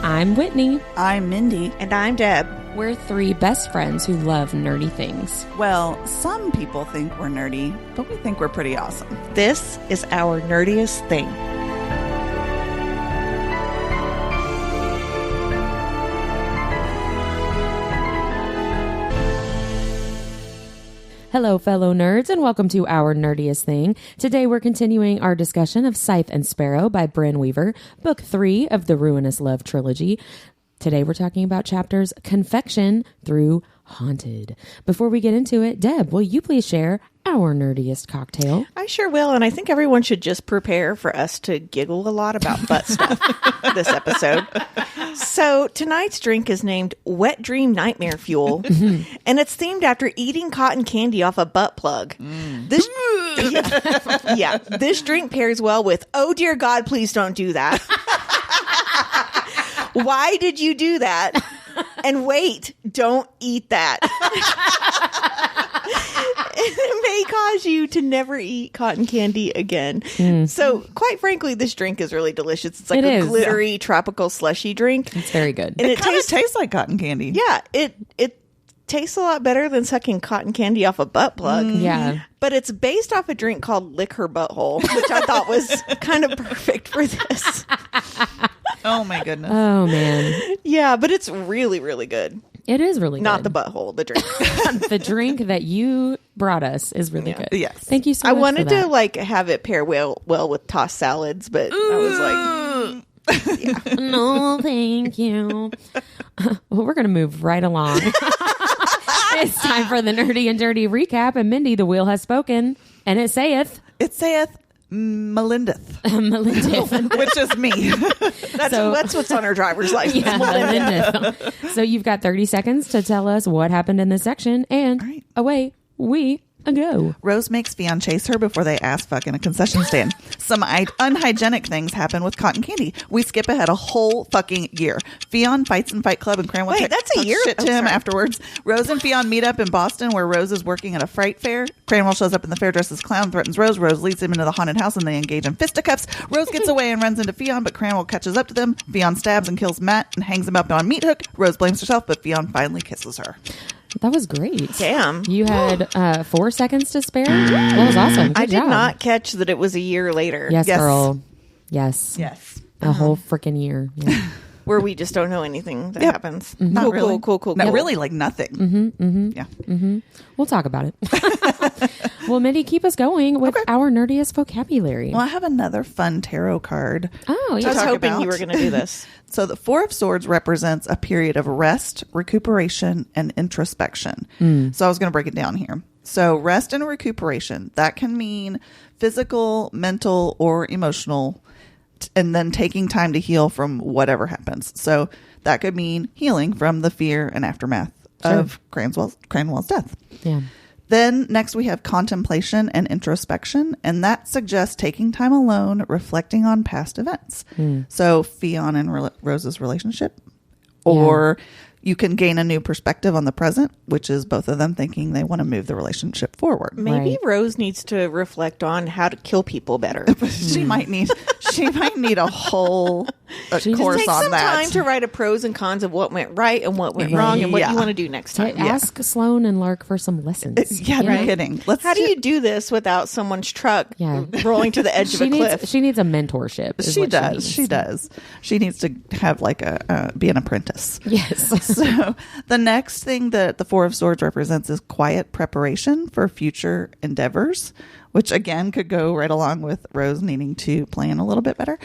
I'm Whitney. I'm Mindy. And I'm Deb. We're three best friends who love nerdy things. Well, some people think we're nerdy, but we think we're pretty awesome. This is our nerdiest thing. Hello, fellow nerds, and welcome to Our Nerdiest Thing. Today, we're continuing our discussion of Scythe and Sparrow by Bryn Weaver, Book 3 of the Ruinous Love Trilogy. Today, we're talking about chapters Confection through Haunted. Before we get into it, Deb, will you please share our nerdiest cocktail? I sure will, and I think everyone should just prepare for us to giggle a lot about butt stuff this episode. So tonight's drink is named Wet Dream Nightmare Fuel, and it's themed after eating cotton candy off a butt plug. This drink pairs well with, oh dear God, please don't do that. Why did you do that? And wait, don't eat that. It may cause you to never eat cotton candy again. So, quite frankly, this drink is really delicious. It's like a glittery tropical slushy drink. It's very good. And it kind of tastes like cotton candy. Yeah, it tastes a lot better than sucking cotton candy off a butt plug. Yeah. But it's based off a drink called Lick Her Butthole, which I thought was kind of perfect for this. Oh, my goodness. Oh, man. Yeah, but it's really, really good. It is really good. Not the butthole, the drink. The drink that you brought us is really good. Yes. Thank you so I much wanted for that. to like have it pair well with tossed salads, but I was like, No, thank you. Well, we're going to move right along. It's time for the Nerdy and Dirty recap. And Mindy, the wheel has spoken. And it saith... It saith Melindith. Melindith. Which is me. that's what's on our driver's license. Yeah, Melindith. So you've got 30 seconds to tell us what happened in this section. And right. Away we go. Rose makes Fionn chase her before they ass fuck in a concession stand. Some unhygienic things happen with cotton candy. We skip ahead a whole fucking year. Fionn fights in Fight Club and Cranwell that's a year? shit to him afterwards. Rose and Fionn meet up in Boston where Rose is working at a fright fair. Cranwell shows up in the fair dressed as clown, threatens Rose. Rose leads him into the haunted house and they engage in fisticuffs. Rose gets away and runs into Fionn, but Cranwell catches up to them. Fionn stabs and kills Matt and hangs him up on a meat hook. Rose blames herself, but Fionn finally kisses her. That was great. Damn. You had 4 seconds to spare. That was awesome. Good I did job. not catch that it was a year later. Yes, girl. Yes. Yes. A whole freaking year. Yeah. Where we just don't know anything that happens. Not really. Cool. Not really, like nothing. Yeah. We'll talk about it. Well, Mindy, keep us going with our nerdiest vocabulary. Well, I have another fun tarot card. Oh, I yeah. was hoping about. you were going to do this. So the Four of Swords represents a period of rest, recuperation, and introspection. So I was going to break it down here. So rest and recuperation, that can mean physical, mental, or emotional, and then taking time to heal from whatever happens. So that could mean healing from the fear and aftermath of Cranwell's death. Yeah. Then next we have contemplation and introspection, and that suggests taking time alone, reflecting on past events. So Fionn and Rose's relationship, or you can gain a new perspective on the present, which is both of them thinking they want to move the relationship forward. Maybe Right. Rose needs to reflect on how to kill people better. She might need a whole course Take on some that. time to write a pros and cons of what went right and what went wrong and what Yeah. you want to do next time. Ask Sloan and Lark for some lessons. Yeah, no kidding. How do you do this without someone's truck rolling to the edge of a cliff? She needs a mentorship. is She what does. needs. She does. She needs to have like be an apprentice. Yes. So the next thing that the Four of Swords represents is quiet preparation for future endeavors, which again could go right along with Rose needing to plan a little bit better.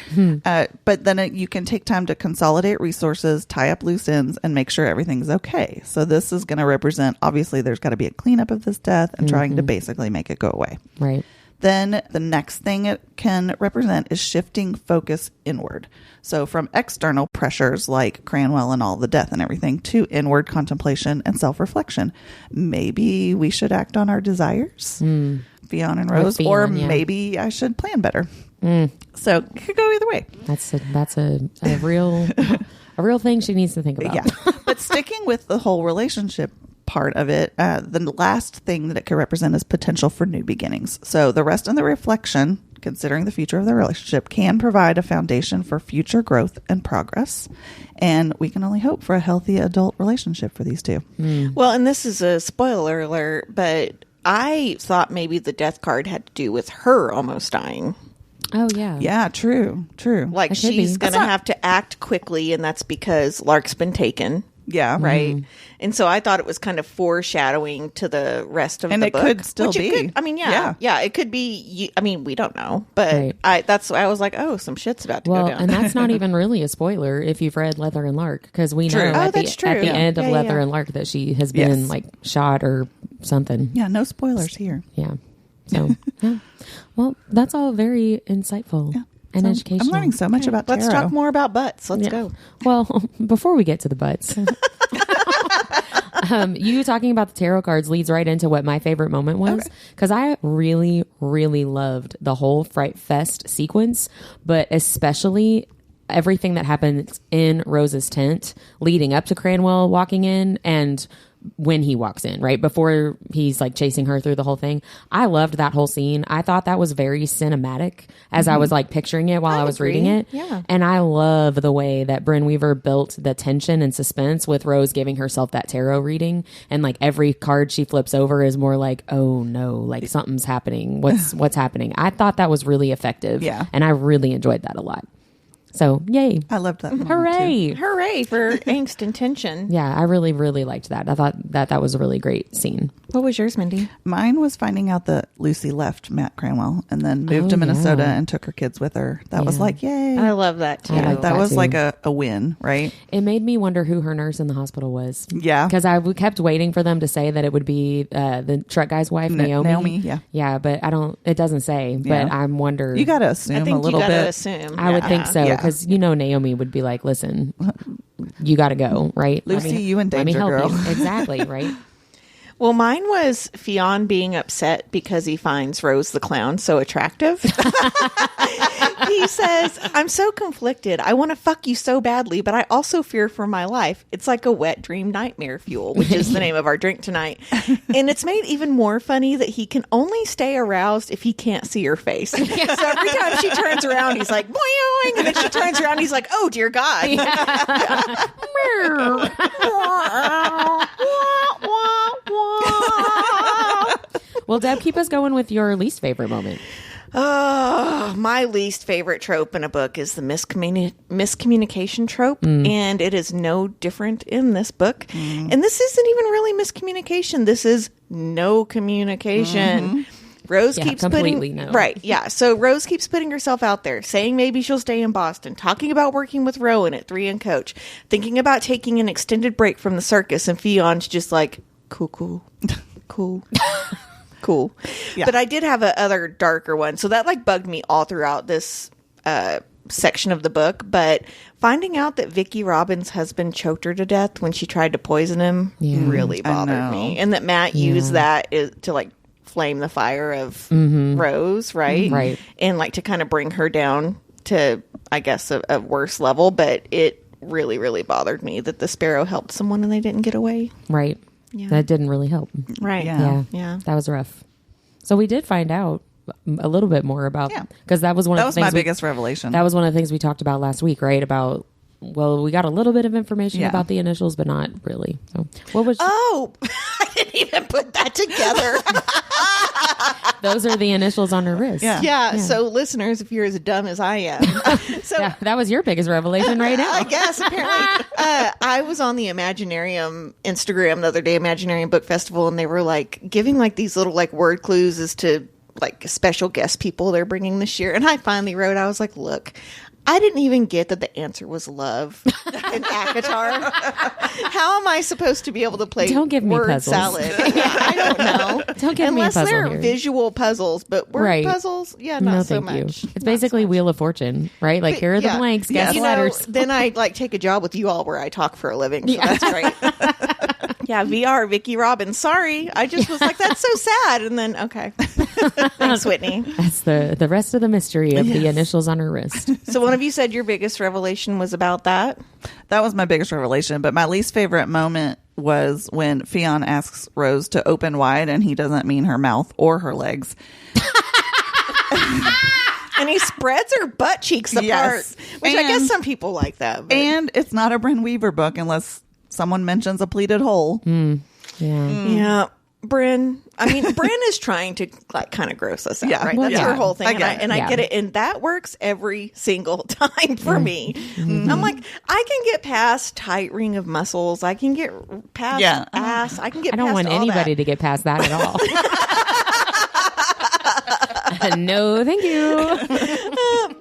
But then you can take time to consolidate resources, tie up loose ends, and make sure everything's okay. So this is going to represent, obviously, there's got to be a cleanup of this death and trying to basically make it go away. Right. Then the next thing it can represent is shifting focus inward. So from external pressures like Cranwell and all the death and everything to inward contemplation and self-reflection. Maybe we should act on our desires, Fionn and Rose, or maybe I should plan better. So it could go either way. That's a real thing she needs to think about. Yeah. But sticking with the whole relationship part of it, the last thing that it could represent is potential for new beginnings. So the rest and the reflection considering the future of their relationship, can provide a foundation for future growth and progress. And we can only hope for a healthy adult relationship for these two. Well, and this is a spoiler alert, but I thought maybe the death card had to do with her almost dying. Oh, yeah. Yeah, true. Like, It could she's be. going to have to act quickly, and that's because Lark's been taken. Yeah. Right. And so I thought it was kind of foreshadowing to the rest of And the it book. could still Which it be. could- I mean, yeah. It could be. I mean, we don't know. But Right. I was like, oh, some shit's about to Well, go down. and that's not even really a spoiler if you've read Leather and Lark, because we know True. at, that's the, at true. the Yeah. end of Yeah, Leather yeah. and Lark that she has been Yes. like shot or something. Yeah, no spoilers here. Yeah. So, yeah. Well, that's all very insightful and So educational. I'm learning so much about tarot. Let's talk more about butts. Let's go. Well, before we get to the butts, you talking about the tarot cards leads right into what my favorite moment was, because I really, really loved the whole Fright Fest sequence, but especially everything that happened in Rose's tent leading up to Cranwell walking in and when he walks in, right before he's like chasing her through the whole thing. I loved that whole scene. I thought that was very cinematic as I was like picturing it while I was reading it. Yeah. And I love the way that Bryn Weaver built the tension and suspense with Rose giving herself that tarot reading, and like every card she flips over is more like, oh no, like something's happening. What's happening? I thought that was really effective. Yeah. And I really enjoyed that a lot. So yay. I loved that. moment, too. Hooray. Hooray for angst and tension. Yeah, I really, really liked that. I thought that was a really great scene. What was yours, Mindy? Mine was finding out that Lucy left Matt Cranwell and then moved to Minnesota and took her kids with her. That was like, yay. I love that too. I like that was too. like a win, right? It made me wonder who her nurse in the hospital was. Yeah. Because kept waiting for them to say that it would be the truck guy's wife, Naomi. Naomi, yeah. Yeah, but it doesn't say. But Yeah. I'm wonder. You got to assume I think a little you gotta bit. assume. I would think so, Yeah. because Naomi would be like, listen, you got to go, right? Lucy, you in let me danger, help girl. you. Exactly, right? Well, mine was Fionn being upset because he finds Rose the clown so attractive. He says, I'm so conflicted. I want to fuck you so badly, but I also fear for my life. It's like a wet dream nightmare fuel, which is the name of our drink tonight. And it's made even more funny that he can only stay aroused if he can't see her face. So every time she turns around, he's like, boing, and then she turns around, he's like, oh, dear God. Well, Deb, keep us going with your least favorite moment. Oh, my least favorite trope in a book is the miscommunication trope, and it is no different in this book. And this isn't even really miscommunication. This is no communication. Rose keeps completely putting no. right, yeah. So Rose keeps putting herself out there, saying maybe she'll stay in Boston, talking about working with Rowan at 3 and Coach, thinking about taking an extended break from the circus, and Fion's just like, cool. Cool. Yeah. But I did have a other darker one. So that like bugged me all throughout this section of the book. But finding out that Vicki Robin's husband choked her to death when she tried to poison him really bothered me. And that Matt used that to like flame the fire of Rose, right? Right. And like to kind of bring her down to, I guess, a worse level. But it really, really bothered me that the Sparrow helped someone and they didn't get away. Right. Yeah. That didn't really help. Right. Yeah. Yeah. That was rough. So we did find out a little bit more about, because that was one That of was the my things biggest revelation. that was one of the things we talked about last week, right? About, well, we got a little bit of information about the initials, but not really. So what was Oh, I didn't even put that together. those are the initials on her wrist. Yeah. Yeah. So, listeners, if you're as dumb as I am, so Yeah, that was your biggest revelation right now. I guess apparently I was on the Imaginarium Instagram the other day, Imaginarium Book Festival, and they were like giving like these little like word clues as to like special guest people they're bringing this year. And I finally wrote, I was like, look, I didn't even get that the answer was love in ACOTAR. How am I supposed to be able to play Don't give me word puzzles. salad? Yeah, I don't know. Don't give me a Unless puzzle they're here. visual puzzles, but word Right. puzzles, yeah, not No, so thank much. you. Not It's basically so much. Wheel of Fortune, right? Like, here are the Yeah. blanks, guess You letters. know, then I like take a job with you all where I talk for a living. So that's great. Yeah, VR, Vicki Robbins. Sorry. I just was like, that's so sad. And then, okay. Thanks, Whitney. That's the rest of the mystery of the initials on her wrist. So one of you said your biggest revelation was about that. That was my biggest revelation. But my least favorite moment was when Fionn asks Rose to open wide, and he doesn't mean her mouth or her legs. And he spreads her butt cheeks apart, Yes. which I guess And- some people like that. But. And it's not a Bryn Weaver book unless someone mentions a pleated hole. Yeah. Yeah. Bryn is trying to like kind of gross us out, Yeah. right? Well, That's yeah. her whole thing. I get it. I Yeah. get it. And that works every single time for me. I'm like, I can get past tight ring of muscles. I can get past ass. I can get I don't past want all anybody that. to get past that at all. No, thank you.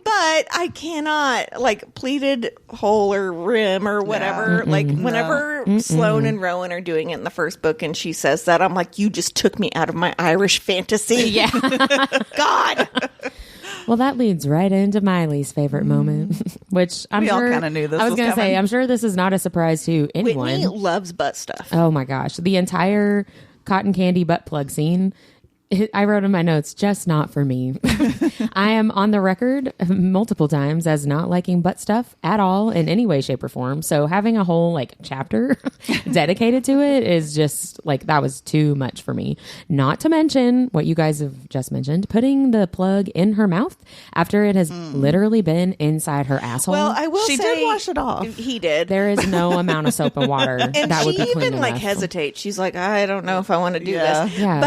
But I cannot, like, pleated hole or rim or whatever. Like, whenever Sloane and Rowan are doing it in the first book and she says that, I'm like, you just took me out of my Irish fantasy. Yeah. God. Well, that leads right into my least favorite moment, which I'm We all sure kinda knew this I was was going to say, coming. I'm sure this is not a surprise to anyone. Whitney loves butt stuff. Oh my gosh. The entire cotton candy butt plug scene. I wrote in my notes, just not for me. I am on the record multiple times as not liking butt stuff at all in any way, shape, or form. So having a whole like chapter dedicated to it is just like, that was too much for me. Not to mention what you guys have just mentioned, putting the plug in her mouth after it has literally been inside her asshole. Well, I will She say did wash it off. He did. There is no amount of soap and water And that would she be clean even like enough. hesitates. She's like, I don't know if I want to do Yeah. this. Yeah.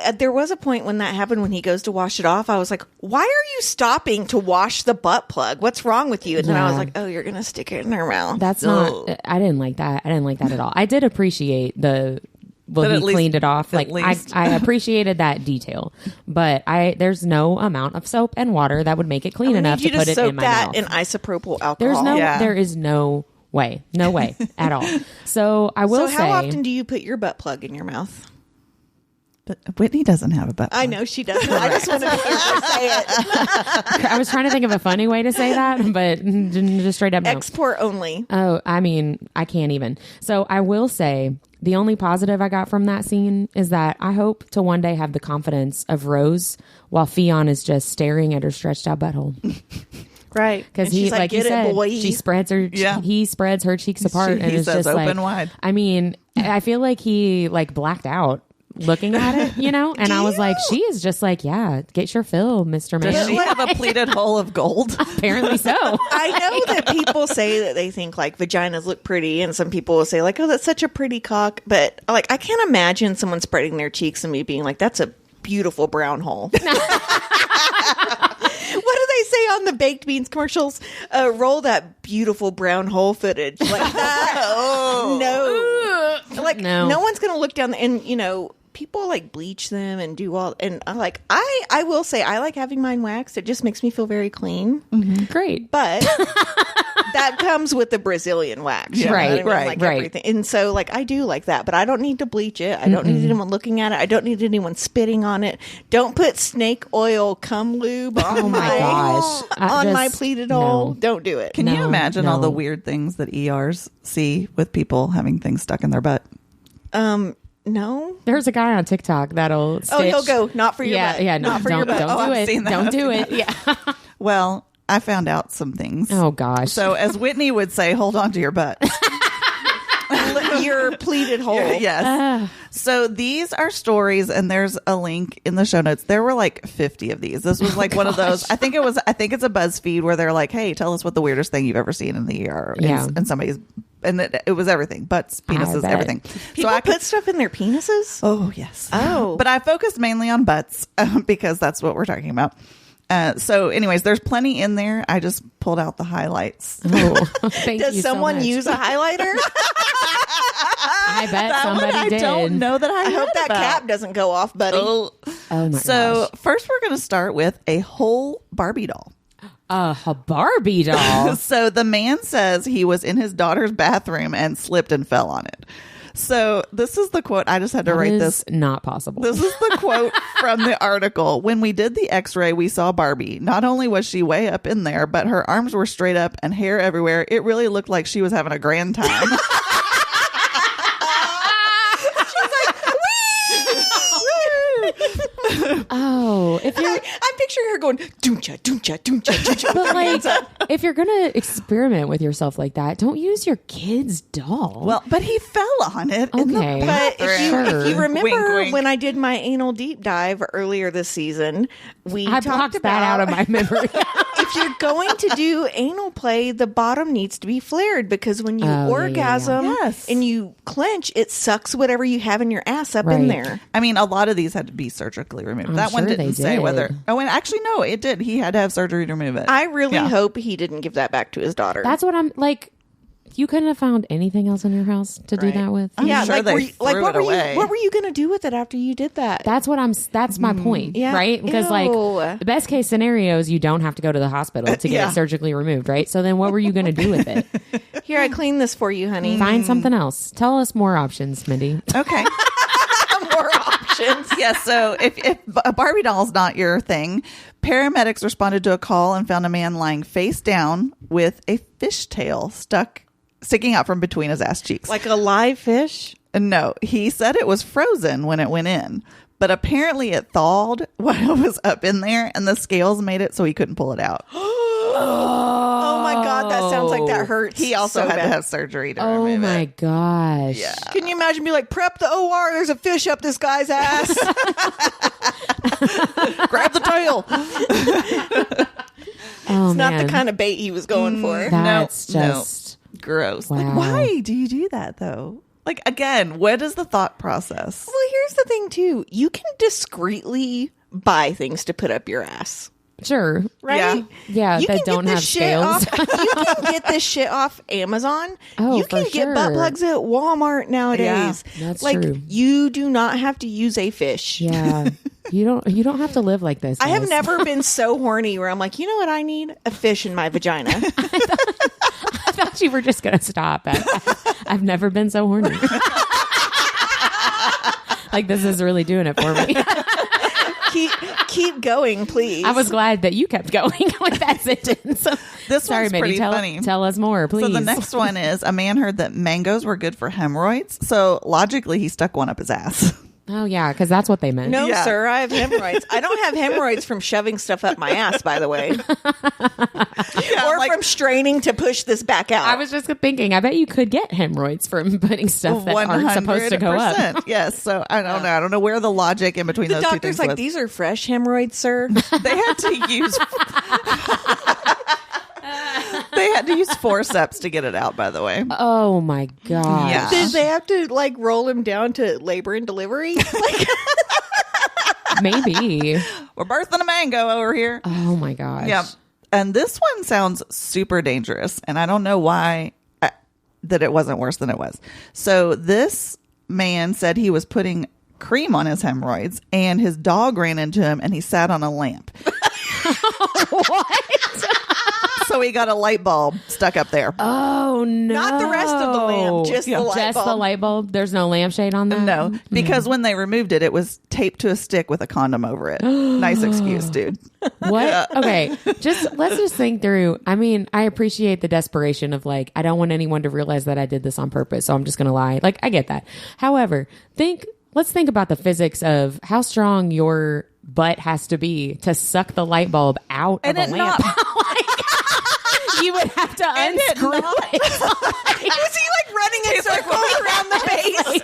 But there was a point when that happened when he goes to wash it off. I was like, why are you stopping to wash the butt plug? What's wrong with you? And then I was Yeah. like, oh, you're going to stick it in her mouth. That's not. I didn't like that. I didn't like that at all. I did appreciate the. Well, But he at least- cleaned it off. at Like least. I appreciated that detail, but there's no amount of soap and water that would make it clean I enough need you to put it soak in my that mouth. in isopropyl alcohol. There is no way at all. So I will So say, how often do you put your butt plug in your mouth? But Whitney doesn't have a butt I plug. know she doesn't. I just wanted to hear her say it. I was trying to think of a funny way to say that, but just straight up no. Export only. Oh, I mean, I can't even. So I will say the only positive I got from that scene is that I hope to one day have the confidence of Rose while Fionn is just staring at her stretched out butthole. Right. Because And he, she's like you get said, it, boy. she spreads her, he spreads her cheeks apart, and He it's says just open like, wide. I mean, I feel like he like blacked out looking at it, you know, and I was like, she is just like, yeah, get your fill, Mr. Does Man. she have a pleated hole of gold? Apparently so. I know that people say that they think like vaginas look pretty, and some people will say like, "Oh, that's such a pretty cock," but like I can't imagine someone spreading their cheeks and me being like, "That's a beautiful brown hole." What do they say on the baked beans commercials? Roll that beautiful brown hole footage like that. No, like No. no one's gonna look down and you know. People like bleach them and do all, and I'm like, I will say I like having mine waxed. It just makes me feel very clean. Great. But that comes with the Brazilian wax. You know Right, what I mean? right, like right. Everything. And so, like, I do like that, but I don't need to bleach it. I don't need anyone looking at it. I don't need anyone spitting on it. Don't put snake oil cum lube on Oh my gosh. on my Just- pleated no. hole. Don't do it. Can you No, imagine all no. the weird things that ERs see with people having things stuck in their butt? No. There's a guy on TikTok that'll stitch. Oh, he'll go, not for your yeah, butt. Yeah, no, Not for don't, your butt. don't Oh, do I've it. seen that. Don't I've do seen it. Yeah. Well, I found out some things. Oh gosh. So, as Whitney would say, hold on to your butt. Your pleated hole. Yes. So these are stories, and there's a link in the show notes. There were like 50 of these. This was like one of those. I think it's a BuzzFeed where they're like, "Hey, tell us what the weirdest thing you've ever seen in the ER." Yeah. And somebody's, and it was everything, butts, penises, bet. everything. People I put stuff in their penises? Oh yes. Oh. But I focused mainly on butts because that's what we're talking about. So, anyways, there's plenty in there. I just pulled out the highlights. Oh, thank Does you so someone much. use a highlighter? I bet That one somebody I did. don't know that I I hope read that about. cap doesn't go off, buddy. Oh. Oh my So gosh. first, we're going to start with a whole Barbie doll. A Barbie doll. So the man says he was in his daughter's bathroom and slipped and fell on it. So this is the quote. I just had to That write is this. not possible. This is the quote from the article. When we did the x-ray, we saw Barbie. Not only was she way up in there, but her arms were straight up and hair everywhere. It really looked like she was having a grand time. Oh, if you're I'm picturing her going, dooncha, dooncha, dooncha, dooncha. But like, if you're gonna experiment with yourself like that, don't use your kid's doll. Well, but he fell on it. In the Okay. But if you remember Wink, wink. when I did my anal deep dive earlier this season, we I talked blocked about that out of my memory. if you're going to do anal play, the bottom needs to be flared because when you orgasm Yes. and you clench, it sucks whatever you have in your ass up in Right. there. I mean, a lot of these had to be surgically removed. I'm that one sure they didn't say did. whether. Oh, and actually, no, it did. He had to have surgery to remove it. I really Yeah. hope he didn't give that back to his daughter. That's what I'm like. You couldn't have found anything else in your house to do Right. that with. I'm yeah, sure like, they were you, like threw what it were away. you what were you going to do with it after you did that? That's my point, Yeah. right? Because Ew. like the best case scenario is you don't have to go to the hospital to get Yeah. it surgically removed, right? So then what were you going to do with it? Here, I cleaned this for you, honey. Find something else. Tell us more options, Mindy. Okay. More options. Yes. So if a Barbie doll is not your thing, paramedics responded to a call and found a man lying face down with a fishtail sticking out from between his ass cheeks. Like a live fish? No, he said it was frozen when it went in, but apparently it thawed while it was up in there, and the scales made it so he couldn't pull it out. Oh my God, that sounds like that hurts. He also so had bad. to have surgery to Oh remove my it. gosh. Yeah. Can you imagine? Be like, prep the OR. There's a fish up this guy's ass. Grab the tail. Oh, It's not man. the kind of bait he was going for. That's No, no. just Gross. Wow. Like, why do you do that though? Like, again, what is the thought process? Well, here's the thing too. You can discreetly buy things to put up your ass, sure. right? Yeah, You that can don't get have this shit scales. off. You can get this shit off Amazon. Oh, you can for get butt sure. plugs at Walmart nowadays. Yeah, that's like, true. You do not have to use a fish. Yeah. You don't have to live like this. I have guys. never been so horny where I'm like, you know what I need? A fish in my vagina. I thought you were just going to stop. I've never been so horny. Like, this is really doing it for me. keep going, please. I was glad that you kept going with that sentence. This Sorry, one's Mindy. pretty Tell, funny. tell us more, please. So the next one is a man heard that mangoes were good for hemorrhoids. So logically, he stuck one up his ass. Oh, yeah, because that's what they meant. No, Yeah. sir, I have hemorrhoids. I don't have hemorrhoids from shoving stuff up my ass, by the way. Or like- from straining to push this back out. I was just thinking, I bet you could get hemorrhoids from putting stuff that aren't supposed to go up. 100%. Yes. So I don't know. I don't know where the logic in between the those two doctor's things like, was. these are fresh hemorrhoids, sir. They had to use. They had to use forceps to get it out. By the way. Oh, my gosh. Yeah. Did they have to like roll him down to labor and delivery? Like, Maybe. We're birthing a mango over here. Oh, my gosh. Yeah. And this one sounds super dangerous. And I don't know why that it wasn't worse than it was. So this man said he was putting cream on his hemorrhoids and his dog ran into him and he sat on a lamp. What? So he got a light bulb stuck up there. Oh, no. not the rest of the lamp, just the light Just bulb. the light bulb? There's no lampshade on that? No, because when they removed it, it was taped to a stick with a condom over it. Nice excuse, dude. What? Okay. Let's just think through. I mean, I appreciate the desperation of like, I don't want anyone to realize that I did this on purpose, so I'm just going to lie. Like, I get that. However, let's think about the physics of how strong your butt has to be to suck the light bulb out And of it a lamp. You would have to unscrew it. Was he like running in circles around the base?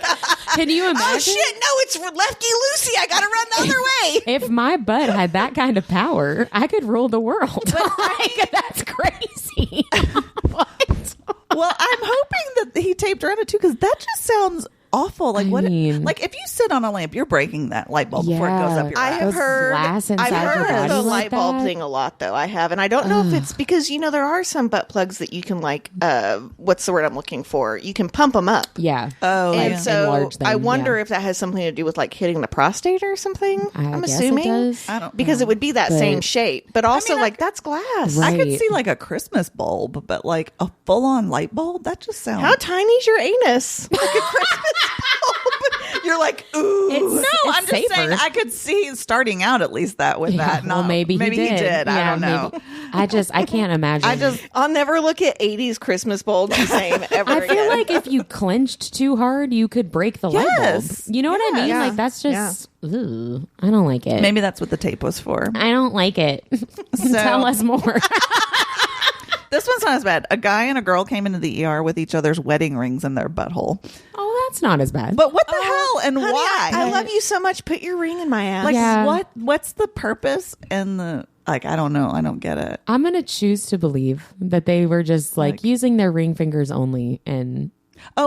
Can you imagine? Oh shit! No, it's lefty loosey. I gotta run the other way. If my butt had that kind of power, I could rule the world. Like, that's crazy. What? Well, I'm hoping that he taped around it too, because that just sounds awful. Like, I mean- like if you sit on a lamp, you're breaking that light bulb before it goes up your I ass. have Those heard. glass inside I've your heard body the like light bulb that? thing a lot, though. I have, and I don't know if it's because there are some butt plugs that you can like. What's the word I'm looking for? You can pump them up. Yeah. Oh, And yeah. so enlarge them, I wonder yeah. if that has something to do with like hitting the prostate or something. I'm guess assuming it does. I don't because it would be that But- same shape, but also mean, like that's glass. Right. I could see like a Christmas bulb, but like a full-on light bulb, that just sounds. How tiny's your anus? Like a Christmas bulb. You're like, ooh. It's I'm just safer. saying I could see starting out at least that with that. Well, maybe he did. I Yeah, don't know. maybe. I can't imagine. I'll never look at 80s Christmas bulbs the same ever I feel again. like if you clenched too hard, you could break the light bulb. Yes. You know what I mean? Yeah. Like that's just, ugh, I don't like it. Maybe that's what the tape was for. I don't like it. Tell us more. This one's not as bad. A guy and a girl came into the ER with each other's wedding rings in their butthole. Oh, that's not as bad. But what the hell and Honey, why? I love you so much. Put your ring in my ass. Like Yeah. what's the purpose and the like? I don't know. I don't get it. I'm gonna choose to believe that they were just like using their ring fingers only, and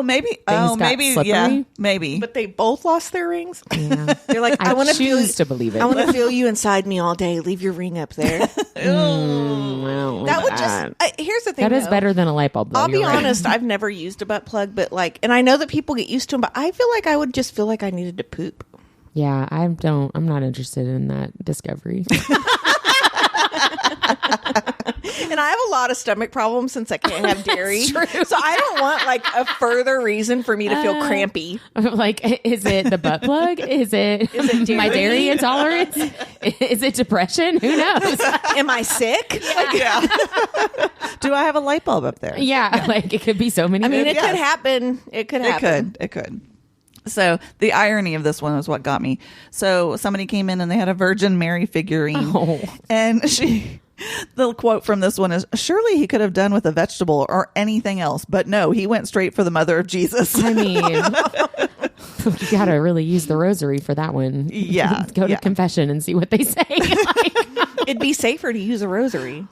Maybe. got Maybe. slippery? Yeah. Maybe. But they both lost their rings. yeah. They're like, I want to feel. choose to believe it. I want to feel you inside me all day. Leave your ring up there. Well, That would just. Here's the thing. that is though. better than a light bulb. Though. I'll be You're right. honest. I've never used a butt plug, but and I know that people get used to them. But I feel like I would just feel like I needed to poop. Yeah, I'm not interested in that discovery. And I have a lot of stomach problems since I can't have dairy. true. So I don't want a further reason for me to feel crampy. Like, is it the butt plug? Is it my dairy intolerance? Is it depression? Who knows? Am I sick? Yeah. Do I have a light bulb up there? Yeah, like it could be so many. I mean, it Yes. could happen. It could happen. It could. So the irony of this one was what got me. So somebody came in and they had a Virgin Mary figurine. Oh. And the quote from this one is, surely he could have done with a vegetable or anything else. But no, he went straight for the mother of Jesus. I mean, you got to really use the rosary for that one. Yeah, Go to yeah. confession and see what they say. It'd be safer to use a rosary.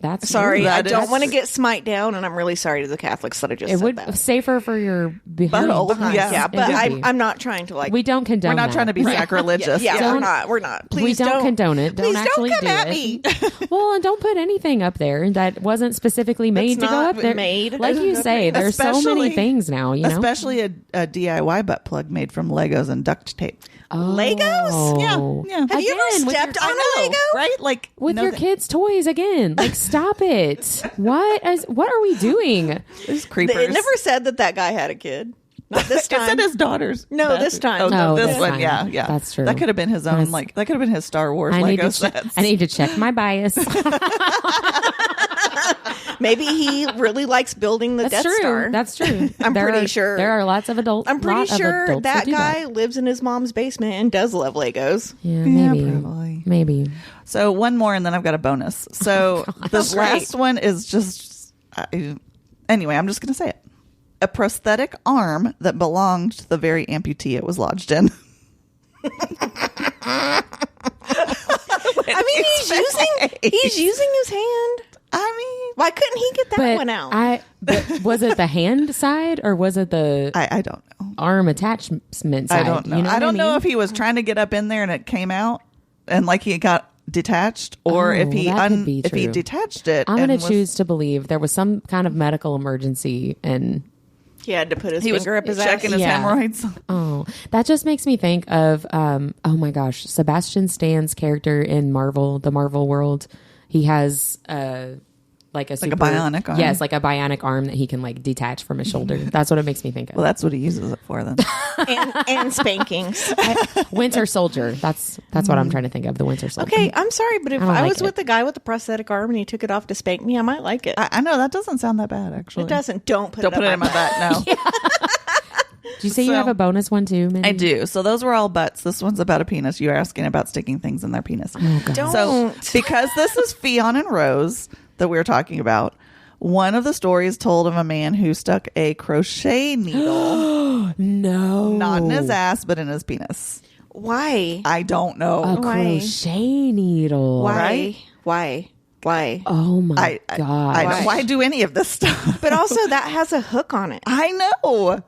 That's Sorry, true. I That don't is- want to get smite down, and I'm really sorry to the Catholics that I just It said would that. safer for your behind. Butthole, yeah. Yeah, It but would be. I'm not trying to We don't condone. We're not that. trying to be sacrilegious. Yeah, Don't- we're not. We Please don't condone it. Don't Please actually don't come do at it. me. Well, and don't put anything up there that wasn't specifically made to go not up there. made. Like you say, there's so many Especially- things now. You know, Especially a DIY butt plug made from Legos and duct tape. Legos? Yeah. Have you ever Again, with stepped your- on a Lego? Right? Like with no, your kids' toys again. Like, stop it. What are we doing? These creepers. It never said that guy had a kid. Not this It said time. his daughters. No, this time. Oh, no, Oh, this this one. time. Yeah. That's true. That could have been his own. That's- That could have been his Star Wars I need, Lego to sets. I need to check my bias. Maybe he really likes building the That's Death true. Star. That's true. I'm pretty sure. There are lots of adults. I'm pretty lot of sure adults that do guy lives in his mom's basement and does love Legos. Yeah, Yeah, maybe. probably. Maybe. So one more, and then I've got a bonus. So this last one is just. Anyway, I'm just going to say it. A prosthetic arm that belonged to the very amputee it was lodged in. I mean, he's using his hand. I mean, Why couldn't he get that one out? But was it the hand side or was it the I don't know. arm attachment side? I don't know. You know I what don't know mean? if he was trying to get up in there and it came out and like he got detached, or if he that could be if he true. detached it. I'm going and to was- choose to believe there was some kind of medical emergency and He had to put his He was finger up his checking ass. his Yeah. hemorrhoids. oh, that just makes me think of oh my gosh, Sebastian Stan's character in the Marvel world. He has like a bionic arm. Yes, like a bionic arm that he can like detach from his shoulder. That's what it makes me think of. Well, that's what he uses it for then. and spankings. Winter Soldier. That's what I'm trying to think of. The Winter Soldier. Okay, I'm sorry, but if I don't I like was it. with the guy with the prosthetic arm and he took it off to spank me, I might like it. I know that doesn't sound that bad actually. It doesn't. Don't put Don't it put up it in my butt. No. Did you say you So- have a bonus one too, Mindy? I do. So those were all butts. This one's about a penis. You were asking about sticking things in their penis. Oh, God. Don't. So because this is Fionn and Rose that we were talking about, one of the stories told of a man who stuck a crochet needle No. not in his ass but in his penis. Why? I don't know. A Why? crochet needle. Why? right? Why? Oh my I God. don't, why do any of this stuff? But also, that has a hook on it. I know.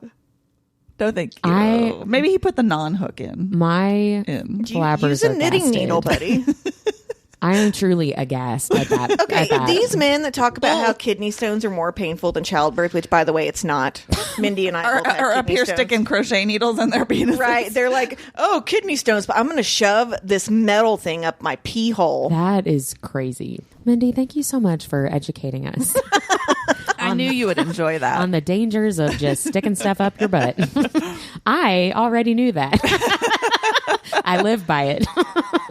No, thank you. I- Maybe he put the non-hook in. My In. blabbers Use a are knitting gasted. needle, buddy. I am truly aghast at that. Okay, at that. these men that talk about how kidney stones are more painful than childbirth, which, by the way, it's not. Mindy and I both have Or up kidney here stones. sticking crochet needles in their penis. Right. They're like, oh, kidney stones, but I'm going to shove this metal thing up my pee hole. That is crazy. Mindy, thank you so much for educating us. I I knew you would enjoy that. On the dangers of just sticking stuff up your butt. I already knew that. I live by it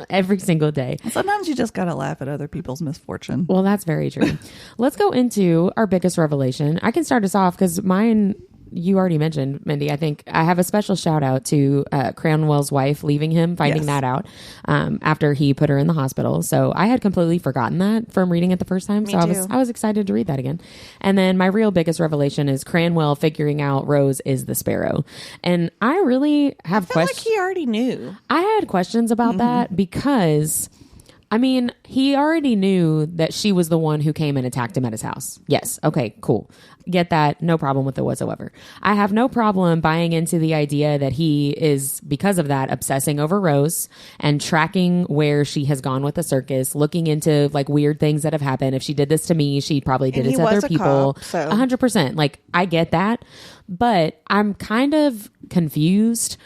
every single day. Sometimes you just got to laugh at other people's misfortune. Well, that's very true. Let's go into our biggest revelation. I can start us off because mine, you already mentioned, Mindy. I think I have a special shout out to Cranwell's wife leaving him, finding that out after he put her in the hospital. So I had completely forgotten that from reading it the first time. Me So too. I was excited to read that again. And then my real biggest revelation is Cranwell figuring out Rose is the Sparrow. And I really have I feel like questions. he already knew. I had questions about that because, I mean, he already knew that she was the one who came and attacked him at his house. Yes. Okay, cool. Get that. No problem with it whatsoever. I have no problem buying into the idea that he is, because of that, obsessing over Rose and tracking where she has gone with the circus, looking into like weird things that have happened. If she did this to me, she probably did And it he to other was a people. cop, so. 100%. Like, I get that. But I'm kind of confused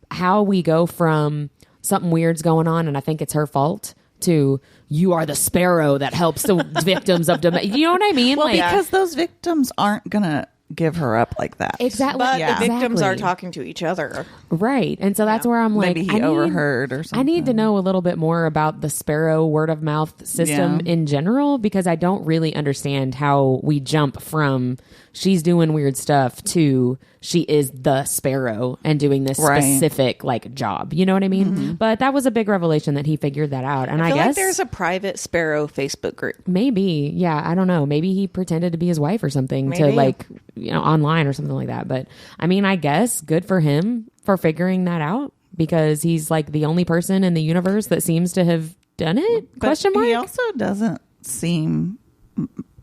how we go from something weird's going on and I think it's her fault to you are the sparrow that helps the victims of domestic. You know what I mean? Well, like, because those victims aren't going to give her up like that. exactly. But Yeah. the victims are Exactly. talking to each other. Right. And so that's where I'm like, Maybe he overheard or something. I need to know a little bit more about the Sparrow word of mouth system Yeah. in general, because I don't really understand how we jump from she's doing weird stuff to she is the Sparrow and doing this Right. specific like job. You know what I mean? But that was a big revelation that he figured that out. And I feel guess like there's a private Sparrow Facebook group. maybe, yeah, I don't know. Maybe he pretended to be his wife or something to Maybe. like, you know, online or something like that. But I mean, I guess good for him for figuring that out because he's like the only person in the universe that seems to have done it. But Question mark. he also doesn't seem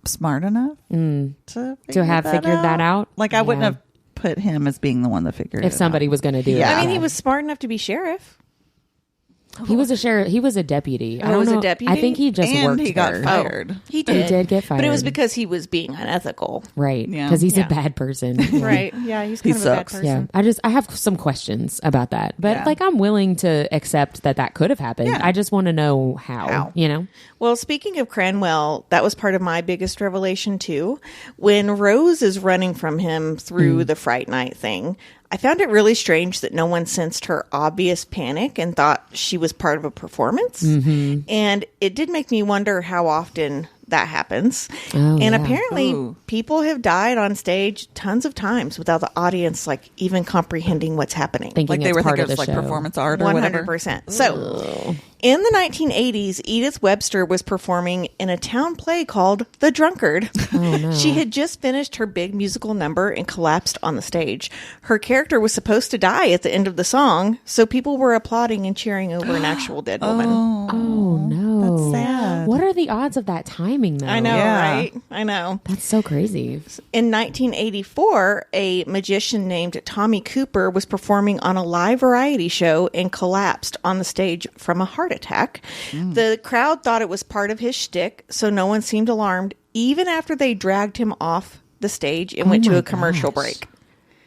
smart enough to have figured that out? Like, I wouldn't Yeah. have put him as being the one that figured it If somebody was going to do Yeah. it. I mean, he was smart enough to be sheriff. He was a sheriff. He was a deputy. I Oh, don't was a know. deputy? I think he just and worked he got there. fired. He did. did get But it was fired. because he was being unethical. Right. Yeah. Because he's Yeah. a bad person. Yeah. Right. Yeah, he's He kind of a bad sucks. person. Yeah, I have some questions about that, but Yeah. like I'm willing to accept that could have happened. Yeah. I just want to know how, you know? Well, speaking of Cranwell, that was part of my biggest revelation too. When Rose is running from him through the Fright Night thing, I found it really strange that no one sensed her obvious panic and thought she was part of a performance. And it did make me wonder how often that happens. Oh, and yeah. apparently Ooh. people have died on stage tons of times without the audience like even comprehending what's happening. Thinking Like, they it's were part thinking of it was the like show. performance art or whatever. 100%. So, in the 1980s, Edith Webster was performing in a town play called The Drunkard. She had just finished her big musical number and collapsed on the stage. Her character was supposed to die at the end of the song, so people were applauding and cheering over an actual dead woman. Oh no, That's sad. What are the odds of that timing though? I know, Yeah. right? I know. That's so crazy. In 1984, a magician named Tommy Cooper was performing on a live variety show and collapsed on the stage from a heart attack. The crowd thought it was part of his shtick, so no one seemed alarmed, even after they dragged him off the stage and went to my a commercial gosh. break.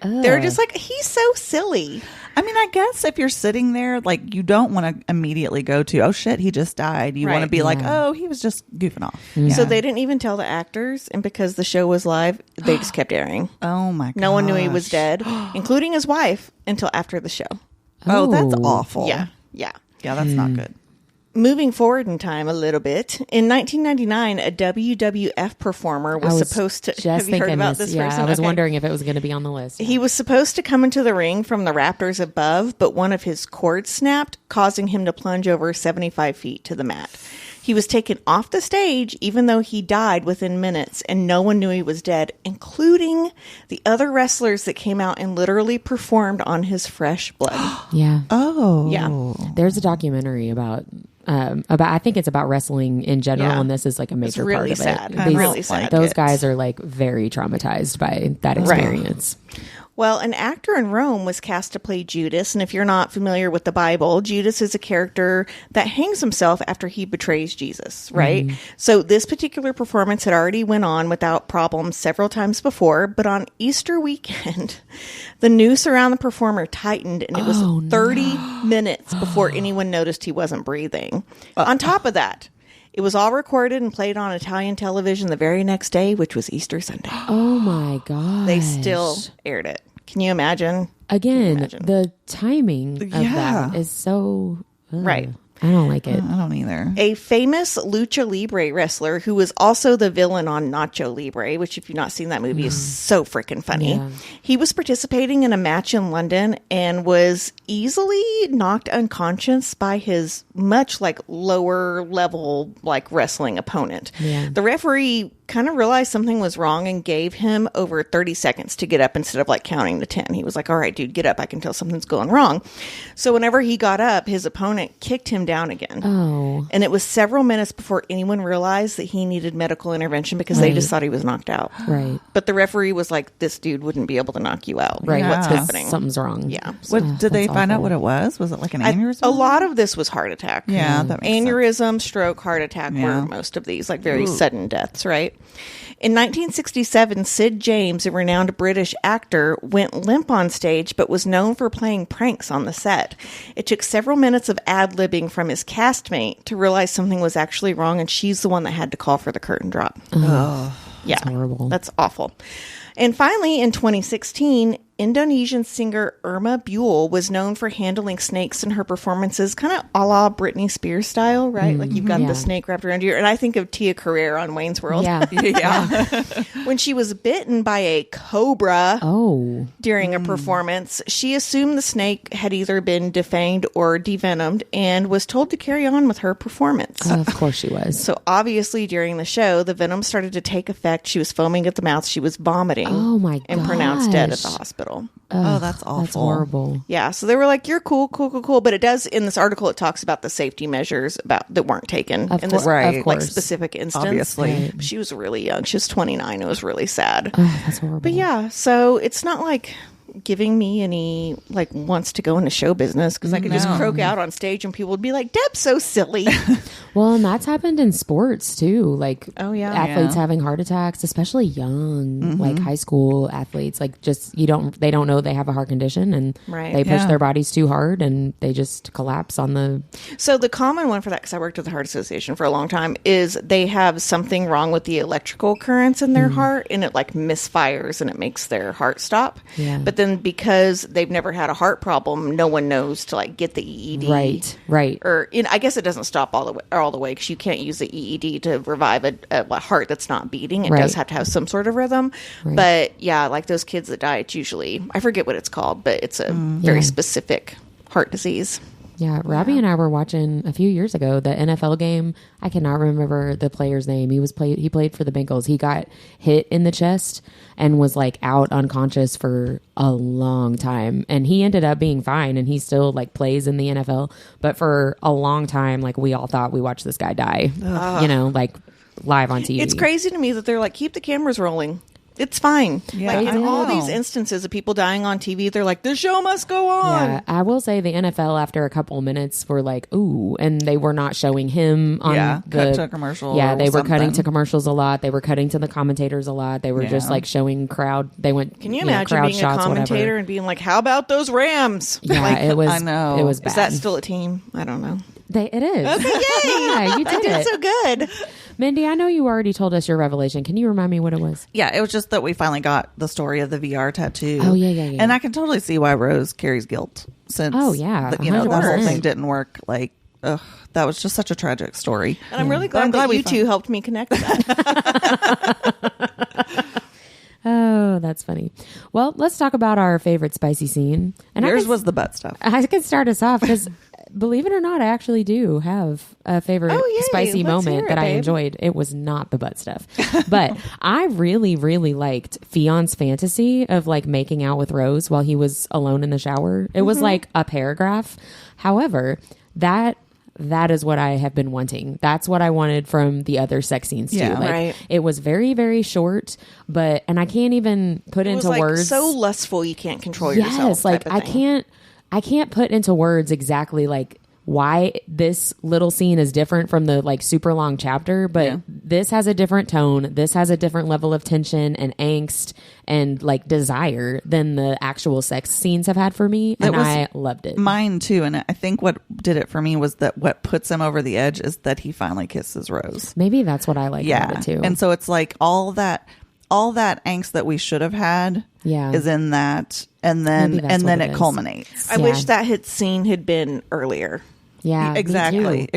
They were just like, he's so silly. I mean, I guess if you're sitting there, like, you don't want to immediately go to, oh shit, he just died. You want to Right. be like, Yeah. oh, he was just goofing off. So they didn't even tell the actors, and because the show was live, they just kept airing. Oh my god. No one knew he was dead, including his wife, until after the show. Oh, that's Oh. awful. Yeah. Yeah, that's not good. Moving forward in time a little bit, in 1999, a WWF performer was supposed to. Just Have you heard thinking about this. this Yeah, person? I was Okay. wondering if it was going to be on the list. He was supposed to come into the ring from the rafters above, but one of his cords snapped, causing him to plunge over 75 feet to the mat. He was taken off the stage, even though he died within minutes, and no one knew he was dead, including the other wrestlers that came out and literally performed on his fresh blood. Yeah. Oh. Yeah. There's a documentary about I think it's about wrestling in general, Yeah. and this is like a major really part of sad. it. I'm really sad. Those Kids. guys are like very traumatized by that experience. Well, an actor in Rome was cast to play Judas, and if you're not familiar with the Bible, Judas is a character that hangs himself after he betrays Jesus, right? So this particular performance had already went on without problems several times before, but on Easter weekend, the noose around the performer tightened, and it was 30 minutes before anyone noticed he wasn't breathing. On top of that, It was all recorded and played on Italian television the very next day, which was Easter Sunday. Oh my god. They still aired it. Can you imagine? Again, the timing of that is so right. I don't like it. I don't either. A famous lucha libre wrestler who was also the villain on Nacho Libre, which if you've not seen that movie is so freaking funny. Yeah. He was participating in a match in London and was easily knocked unconscious by his much like lower level like wrestling opponent. Yeah. The referee kind of realized something was wrong and gave him over 30 seconds to get up instead of like counting to 10. He was like, all right, dude, get up. I can tell something's going wrong. So whenever he got up, his opponent kicked him down again. Oh. And it was several minutes before anyone realized that he needed medical intervention because they just thought he was knocked out. Right. But the referee was like, this dude wouldn't be able to knock you out. Right. What's Yeah. happening? Something's wrong. Yeah. What did they that's find out awful. what it was? Was it like an aneurysm? A lot of this was heart attack. Yeah, that makes sense. Aneurysm, stroke, heart attack Yeah. were most of these, like very sudden deaths, right? In 1967, Sid James, a renowned British actor, went limp on stage but was known for playing pranks on the set. It took several minutes of ad-libbing from his castmate to realize something was actually wrong, and she's the one that had to call for the curtain drop. Yeah, horrible. That's awful. And finally, in 2016, Indonesian singer Irma Buell was known for handling snakes in her performances, kind of a la Britney Spears style, right? Like you've got yeah. the snake wrapped around you. And I think of Tia Carrere on Wayne's World. Yeah. Yeah. When she was bitten by a cobra Oh. during a performance, she assumed the snake had either been defanged or devenomed and was told to carry on with her performance. Of course she was. So obviously during the show, the venom started to take effect. She was foaming at the mouth. She was vomiting. Oh my god. And pronounced dead at the hospital. Oh, that's awful. That's horrible. Yeah, so they were like, "You're cool. But it does in this article. It talks about the safety measures that weren't taken Of in course. this Right. Of like course. specific instance. Obviously. Right. She was really young. She was 29. It was really sad. Oh, that's horrible. But yeah, so it's not like giving me any like wants to go into show business because I could just croak out on stage and people would be like, "Deb's so silly." Well, and that's happened in sports too. Like, Oh, yeah. athletes Yeah. having heart attacks, especially young, like high school athletes. Like, just they don't know they have a heart condition, and Right. they push Yeah. their bodies too hard, and they just collapse on the. So the common one for that, because I worked at the Heart Association for a long time, is they have something wrong with the electrical currents in their heart, and it like misfires and it makes their heart stop. Yeah. But then because they've never had a heart problem, no one knows to like get the EED. Right. Or I guess it doesn't stop all the way because you can't use the EED to revive a heart that's not beating. It Right. does have to have some sort of rhythm. Right. But yeah, like those kids that die, it's usually, I forget what it's called, but it's a very Yeah. specific heart disease. Yeah, Robbie and I were watching a few years ago the NFL game. I cannot remember the player's name. He played for the Bengals. He got hit in the chest and was like out unconscious for a long time. And he ended up being fine, and he still like plays in the NFL. But for a long time, like we all thought we watched this guy die. You know, like live on TV. It's crazy to me that they're like, keep the cameras rolling. It's fine. Yeah, like I in all know. these instances of people dying on TV, they're like, the show must go on. Yeah, I will say the NFL after a couple minutes were like, ooh, and they were not showing him on cut to a commercial Yeah, or they were cutting something. to commercials a lot. They were cutting to the commentators a lot. They were just Yeah. like showing crowd. They went. Can you know, imagine crowd being a shots, commentator whatever. and being like, how about those Rams? Yeah, Like, it was. I know. It was bad. is that still a team? I don't know. It is. Okay, yay! Yeah, you I did did it, so good. Mindy. I know you already told us your revelation. Can you remind me what it was? Yeah, it was just that we finally got the story of the VR tattoo. Oh, yeah. And I can totally see why Rose carries guilt since Oh, yeah, the, that whole 100%. thing didn't work. Like, ugh, that was just such a tragic story. And I'm really But I'm glad that glad we you two helped me connect with that. Oh, that's funny. Well, let's talk about our favorite spicy scene. And Yours was the butt stuff. I could start us off because, believe it or not, I actually do have a favorite Oh, yay. spicy Let's moment hear it, that I babe. enjoyed. It was not the butt stuff, but I really, really liked Fion's fantasy of like making out with Rose while he was alone in the shower. It was like a paragraph. However, that is what I have been wanting. That's what I wanted from the other sex scenes too. Yeah. Like, Right. it was very, very short, and I can't even put It into was like words. so lustful you can't control yourself. Yes, like type of thing. I can't put into words exactly like why this little scene is different from the like super long chapter, but this has a different tone. This has a different level of tension and angst and like desire than the actual sex scenes have had for me. And I loved it. Mine too. And I think what did it for me was that what puts him over the edge is that he finally kisses Rose. Maybe that's what I like about it too. And so it's like all that angst that we should have had is in that, and then it culminates. I wish that scene had been earlier. Yeah, exactly.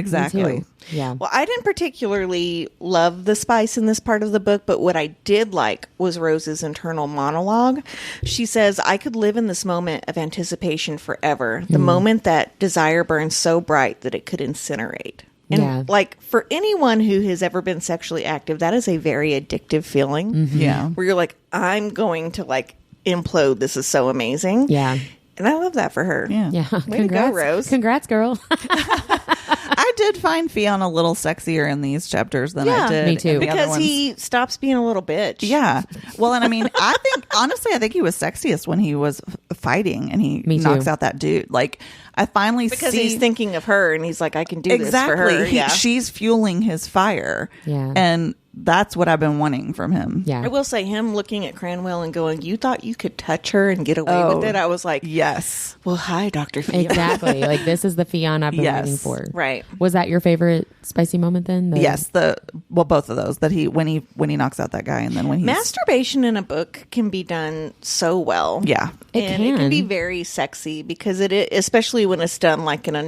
Yeah. Well, I didn't particularly love the spice in this part of the book, but what I did like was Rose's internal monologue. She says, I could live in this moment of anticipation forever. The moment that desire burns so bright that it could incinerate. And like for anyone who has ever been sexually active, that is a very addictive feeling. Yeah. Where you're like, I'm going to like implode. This is so amazing. Yeah. And I love that for her. Yeah. Way to go, Rose. Congrats, girl. I did find Fionn a little sexier in these chapters than I did. Me too. in the Because other ones. he stops being a little bitch. Yeah. Well, and I mean, honestly, I think he was sexiest when he was fighting and he knocks out that dude. Like, I finally Because see... he's thinking of her and he's like, I can do this for her. She's fueling his fire. Yeah. And that's what I've been wanting from him. Yeah. I will say, him looking at Cranwell and going, you thought you could touch her and get away with it? I was like, yes. Well, hi, Dr. Fionn. Exactly. Like, this is the Fionn I've been waiting for. Right. Was that your favorite spicy moment then? Yes. Both of those. That when he knocks out that guy and then when he's... Masturbation in a book can be done so well. Yeah. It can be very sexy because especially when it's done like in a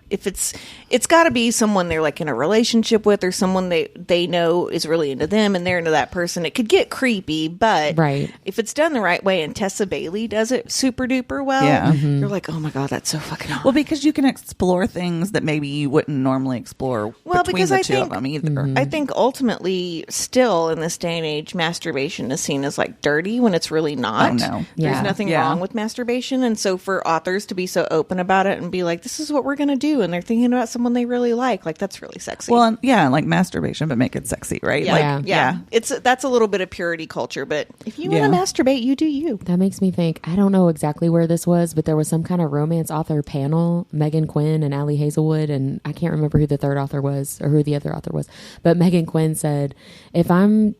if it's got to be someone they're like in a relationship with or someone they know is really into them and they're into that person. It could get creepy, but if it's done the right way, and Tessa Bailey does it super duper well, you're like, oh my God, that's so fucking hot. Well, because you can explore things that maybe you wouldn't normally explore between the two of them either. I think ultimately, still in this day and age, masturbation is seen as like dirty when it's really not. Oh, no. There's nothing wrong with masturbation. And so for authors to be so open about it and be like, this is what we're going to do, and they're thinking about someone they really like that's really sexy. Well, like masturbation, but make it sexy, right? Yeah. That's a little bit of purity culture, but if you want to masturbate, you do you. That makes me think, I don't know exactly where this was, but there was some kind of romance author panel, Megan Quinn and Allie Hazelwood, and I can't remember who the third author was or who the other author was, but Megan Quinn said, if I'm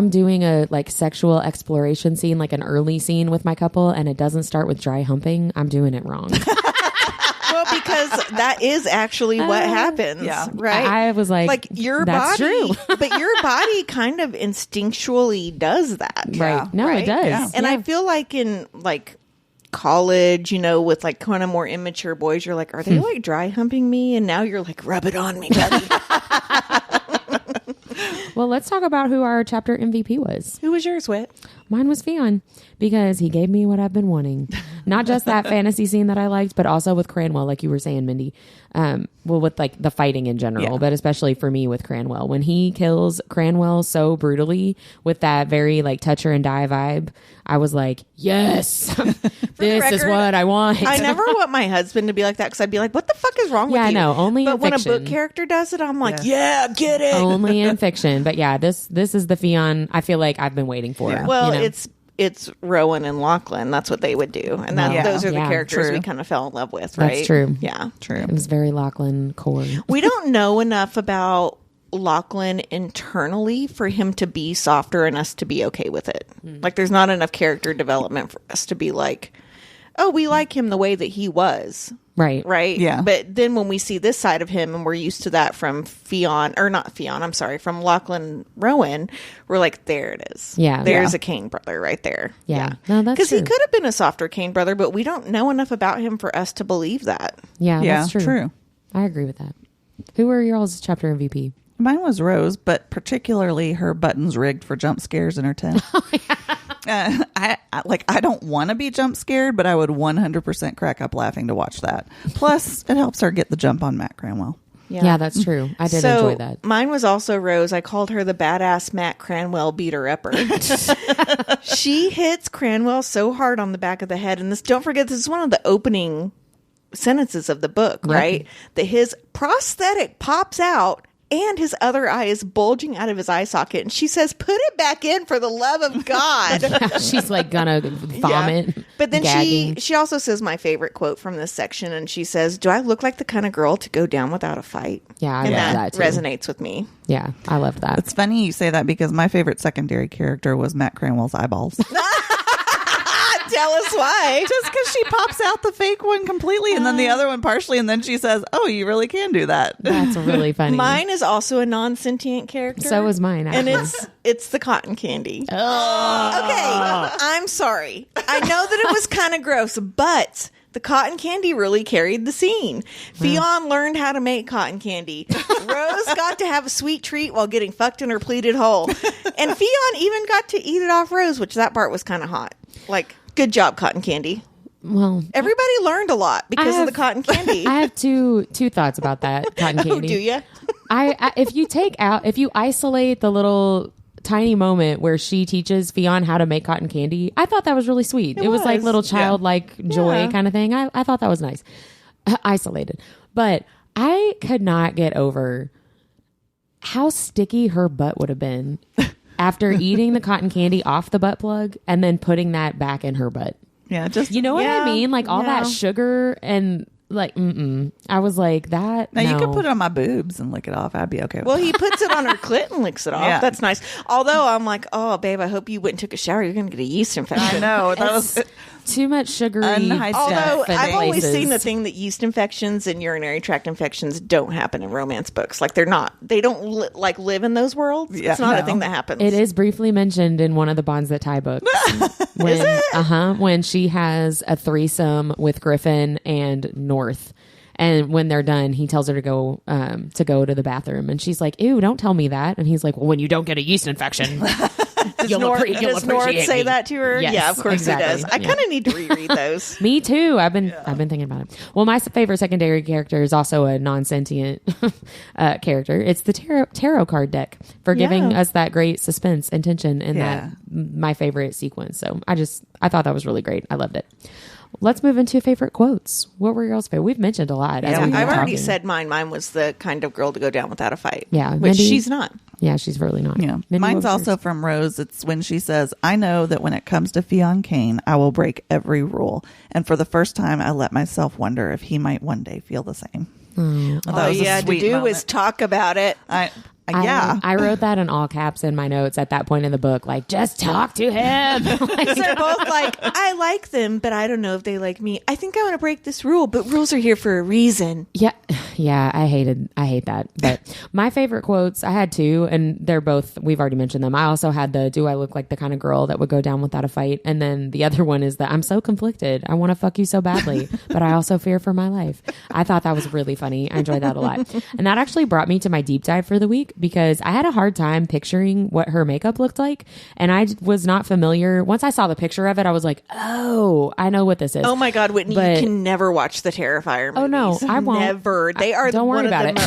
doing a like sexual exploration scene, like an early scene with my couple, and it doesn't start with dry humping, I'm doing it wrong. Well, because that is actually what happens, right? I was like your that's body, true. but your body kind of instinctually does that, right? No, it does. Yeah. And I feel like in like college, with like kind of more immature boys, you're like, are they like dry humping me? And now you're like, rub it on me, buddy. Well, let's talk about who our chapter MVP was. Who was yours, Whit? Mine was Fionn, because he gave me what I've been wanting. Not just that fantasy scene that I liked, but also with Cranwell, like you were saying, Mindy. With like the fighting in general, but especially for me with Cranwell. When he kills Cranwell so brutally with that very like touch her and die vibe, I was like, yes, this is what I want. I never want my husband to be like that, because I'd be like, what the fuck is wrong with you? Yeah, I know. Only but in when fiction. a book character does it, I'm like, yeah, get it. Only in fiction. But yeah, this is the Fionn I feel like I've been waiting for. Yeah. Well, it's Rowan and Lachlan. That's what they would do. And those are the characters we kind of fell in love with, right? That's true. Yeah. True. It was very Lachlan core. We don't know enough about Lachlan internally for him to be softer and us to be okay with it. Like, there's not enough character development for us to be like, oh, we like him the way that he was. Right. Right? Yeah. But then when we see this side of him, and we're used to that from from Lachlan Rowan, we're like, there it is. Yeah. There's a Kane brother right there. Yeah. No, that's because he true. could have been a softer Kane brother, but we don't know enough about him for us to believe that. Yeah, that's true. True. I agree with that. Who were y'all's chapter MVP? Mine was Rose, but particularly her buttons rigged for jump scares in her tent. I don't want to be jump scared, but I would 100% crack up laughing to watch that. Plus, it helps her get the jump on Matt Cranwell. Yeah, that's true. I did enjoy that. Mine was also Rose. I called her the badass Matt Cranwell beater-upper. She hits Cranwell so hard on the back of the head. And don't forget, this is one of the opening sentences of the book, right? That his prosthetic pops out and his other eye is bulging out of his eye socket. And she says, put it back in for the love of God. She's like gonna vomit. Yeah. But then she also says my favorite quote from this section, and she says, do I look like the kind of girl to go down without a fight? Yeah, I and love that too. Resonates with me. Yeah, I love that. It's funny you say that because my favorite secondary character was Matt Cranwell's eyeballs. Tell us why. Just because she pops out the fake one completely and then the other one partially, and then she says, oh, you really can do that. That's really funny. Mine is also a non-sentient character. So is mine, actually. And it's the cotton candy. Oh. Okay, I'm sorry. I know that it was kind of gross, but the cotton candy really carried the scene. Fionn learned how to make cotton candy. Rose got to have a sweet treat while getting fucked in her pleated hole. And Fionn even got to eat it off Rose, which that part was kind of hot. Like, good job, cotton candy. Well, everybody learned a lot because of the cotton candy. I have two thoughts about that cotton candy. Oh, do you? If you isolate the little tiny moment where she teaches Fionn how to make cotton candy, I thought that was really sweet. It was like little childlike joy kind of thing. I thought that was nice. Isolated. But I could not get over how sticky her butt would have been after eating the cotton candy off the butt plug and then putting that back in her butt. Yeah, just you know what I mean? Like all that sugar and like, I was like that. Now you could put it on my boobs and lick it off. I'd be okay with Well, that. he puts it on her clit and licks it off. Yeah. That's nice. Although I'm like, oh, babe, I hope you went and took a shower. You're going to get a yeast infection. I know. That was too much sugary unhygienic. Although stuff. I've always seen the thing that yeast infections and urinary tract infections don't happen in romance books. Like they don't live in those worlds. Yeah, it's not a no. thing that happens. It is briefly mentioned in one of the Bonds That Tie books. When, Is it? When she has a threesome with Griffin and North. And when they're done, he tells her to go to the bathroom. And she's like, ew, don't tell me that. And he's like, well, when you don't get a yeast infection, Does you'll North appreciate say me. that to her? Yes, yeah, of course exactly. he does. I kind of need to reread those. Me too. I've been thinking about it. Well, my favorite secondary character is also a non-sentient character. It's the tarot card deck for giving us that great suspense and tension in that my favorite sequence. So I thought that was really great. I loved it. Let's move into favorite quotes. What were y'all's favorite? We've mentioned a lot. Yeah, we've been I've already talking. said mine. Mine was the kind of girl to go down without a fight. Yeah, which Mindy- she's not. Yeah, she's really not. Yeah. Mindy, Mine's what was also yours? from Rose. It's when she says, I know that when it comes to Fionn Kane, I will break every rule. And for the first time, I let myself wonder if he might one day feel the same. I thought All it was you a had to sweet do moment. was talk about it. I wrote that in all caps in my notes at that point in the book. Like, just talk to him. They're both like, I like them, but I don't know if they like me. I think I want to break this rule, but rules are here for a reason. Yeah, I hate that. But my favorite quotes, I had two, and they're both, we've already mentioned them. I also had the, do I look like the kind of girl that would go down without a fight? And then the other one is that I'm so conflicted. I want to fuck you so badly, but I also fear for my life. I thought that was really funny. I enjoyed that a lot. And that actually brought me to my deep dive for the week because I had a hard time picturing what her makeup looked like. And I was not familiar. Once I saw the picture of it, I was like, oh, I know what this is. Oh my God, Whitney, But- you can never watch the Terrifier movies. Oh, no, I won't. Never. They are Don't worry about it.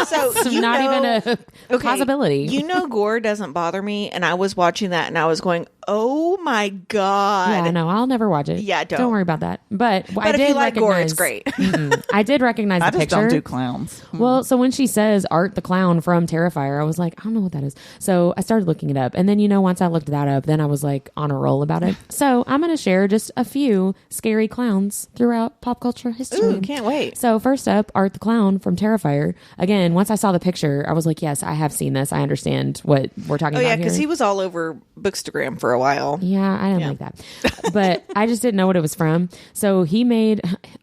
So It's you not know, even a possibility. You know, gore doesn't bother me, and I was watching that, and I was going, "Oh my God!" Yeah, no, I'll never watch it. Yeah, don't. worry about that. But I if did you like gore, it's recognize- great. I did recognize I the just picture. don't do clowns. Well, so when she says Art the Clown from Terrifier, I was like, I don't know what that is. So I started looking it up. And then, once I looked that up, then I was like on a roll about it. So I'm going to share just a few scary clowns throughout pop culture history. Ooh, can't wait. So first up, Art the Clown from Terrifier. Again, once I saw the picture, I was like, yes, I have seen this. I understand what we're talking Oh about yeah, here. because he was all over Bookstagram for a while. Yeah, I didn't like that. But I just didn't know what it was from. So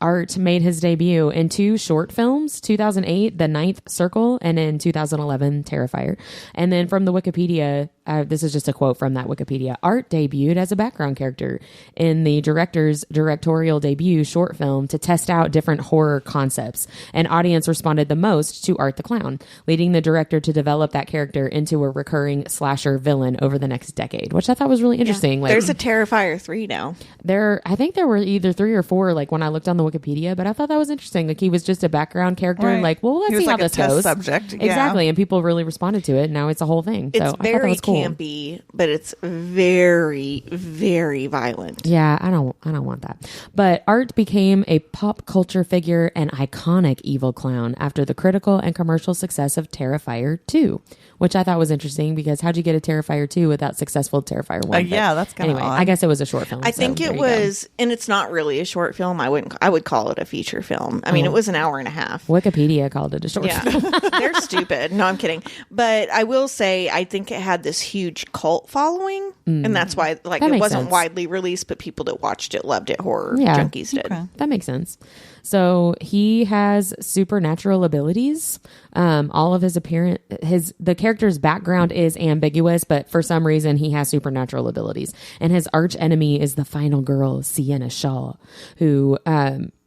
Art made his debut in two short films, 2008, The Ninth Circle, and in 2011, Terrifier. And then from the Wikipedia, this is just a quote from that Wikipedia. Art debuted as a background character in the director's directorial debut short film to test out different horror concepts. An audience responded the most to Art the Clown, leading the director to develop that character into a recurring slasher villain over the next decade, which I thought was really interesting. Like, There's a Terrifier 3 now. I think there were either 3 or 4, like when I looked on the Wikipedia, but I thought that was interesting. Like he was just a background character. Right. like, well, let's He was see like how a this test goes. subject. Yeah. Exactly. And people really responded to it. Now it's a whole thing. So I It's thought that very was cool. campy, but it's very, very violent. Yeah, I don't want that. But Art became a pop culture figure and iconic evil clown after the critical and commercial success of Terrifier 2, which I thought was interesting because how'd you get a Terrifier 2 without successful Terrifier 1? Yeah, that's kind of anyway, odd. I guess it was a short film. I think it was, and it's not really a short film. I would call it a feature film. I mean, it was an hour and a half. Wikipedia called it a short film. Yeah, they're stupid. No, I'm kidding. But I will say, I think it had this huge cult following, and that's why, like, That it makes wasn't sense. widely released, but people that watched it loved it. Horror Yeah. junkies did. Okay. That makes sense. So he has supernatural abilities. All of his the character's background is ambiguous, but for some reason he has supernatural abilities. And his arch enemy is the final girl, Sienna Shaw, who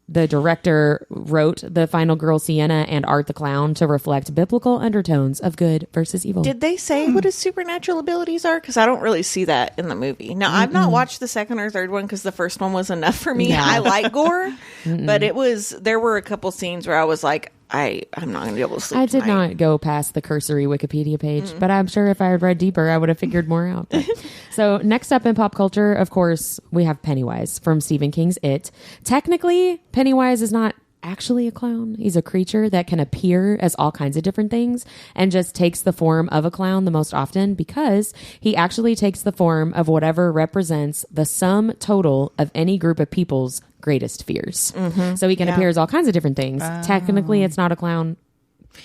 the director wrote the final girl, Sienna, and Art the Clown to reflect biblical undertones of good versus evil. Did they say what his supernatural abilities are? Because I don't really see that in the movie. Now, I've not watched the second or third one because the first one was enough for me. Yeah. I like gore, but there were a couple scenes where I was like, I'm not going to be able to sleep I did tonight. not go past the cursory Wikipedia page, but I'm sure if I had read deeper, I would have figured more out. So next up in pop culture, of course, we have Pennywise from Stephen King's It. Technically, Pennywise is not actually a clown. He's a creature that can appear as all kinds of different things and just takes the form of a clown the most often because he actually takes the form of whatever represents the sum total of any group of people's greatest fears. So he can appear as all kinds of different things. Technically, it's not a clown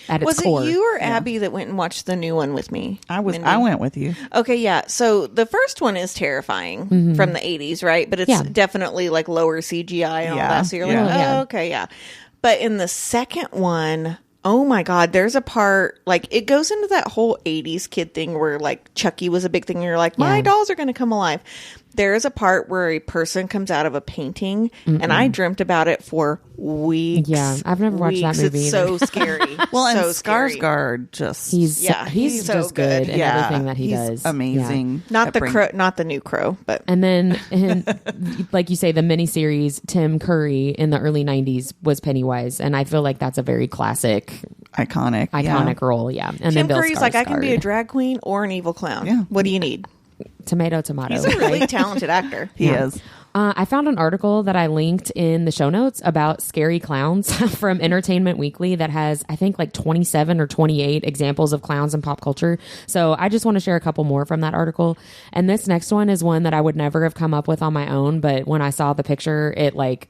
at its Was core. it you or Abby that went and watched the new one with me? Mindy? I went with you. Okay, yeah. So the first one is terrifying from the 80s, right? But it's definitely like lower CGI and all Yeah, that. So you're yeah. like, Yeah. okay, yeah. But in the second one, oh my God, there's a part, like, it goes into that whole 80s kid thing where, like, Chucky was a big thing. And you're like, my dolls are going to come alive. There is a part where a person comes out of a painting, and I dreamt about it for weeks. Yeah, I've never watched that movie It's either. so scary. Well, and so scary. Skarsgård just He's he's so just good good. in everything that he he's does. Yeah. amazing. Not at the bring- crow, not the new crow, but And then, like you say, the miniseries Tim Curry in the early 90s was Pennywise. And I feel like that's a very classic, iconic role. Yeah. And Tim then Bill Curry's like, I can be a Skarsgård. drag queen or an evil clown. Yeah. What do you need? Tomato. He's a really talented actor. He is. I found an article that I linked in the show notes about scary clowns from Entertainment Weekly that has, I think, like 27 or 28 examples of clowns in pop culture. So I just want to share a couple more from that article. And this next one is one that I would never have come up with on my own. But when I saw the picture, it like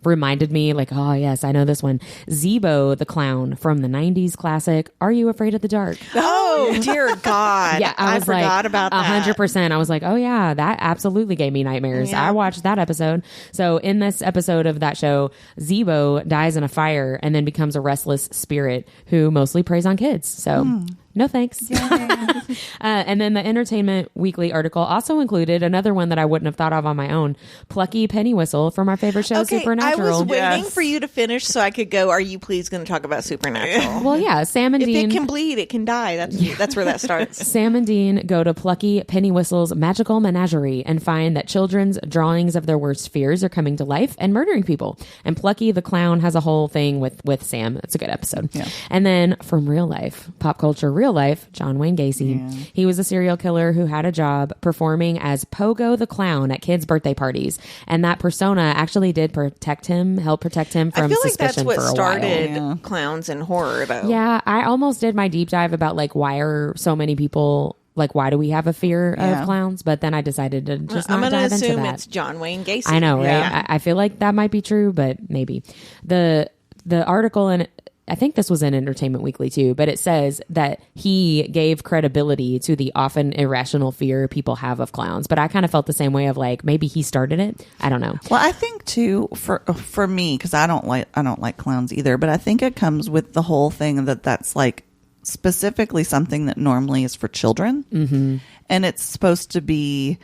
reminded me like, oh yes, I know this one. Zebo the clown from the 90s classic Are You Afraid of the Dark? Oh dear God! Yeah, I was forgot about that. 100%. I was like, oh yeah, that absolutely gave me nightmares. Yeah. I watched that episode. So in this episode of that show, Zebo dies in a fire and then becomes a restless spirit who mostly preys on kids. So no thanks. And then the Entertainment Weekly article also included another one that I wouldn't have thought of on my own. Plucky Pennywhistle from our favorite show, Okay, Supernatural. I was waiting Yes. for you to finish so I could go. Are you please going to talk about Supernatural? Well, yeah, Sam and If Dean. it can bleed, it can die. That's where that starts. Sam and Dean go to Plucky Pennywhistle's magical menagerie and find that children's drawings of their worst fears are coming to life and murdering people. And Plucky the clown has a whole thing with Sam. It's a good episode. Yeah. And then from real life, pop culture, real life, John Wayne Gacy. Yeah. He was a serial killer who had a job performing as Pogo the clown at kids' birthday parties. And that persona actually did help protect him I from feel like that's suspicion what for a while. started Yeah. clowns and horror, though. Yeah, I almost did my deep dive about like why are so many people like why do we have a fear Yeah. of clowns? But then I decided to just I'm not going to dive into assume that. it's John Wayne Gacy. I know, right? Yeah. I feel like that might be true, but maybe the article and I think this was in Entertainment Weekly too, but it says that he gave credibility to the often irrational fear people have of clowns. But I kind of felt the same way of like maybe he started it. I don't know. Well, I think too for me, because I don't like clowns either, but I think it comes with the whole thing that's like specifically something that normally is for children, and it's supposed to be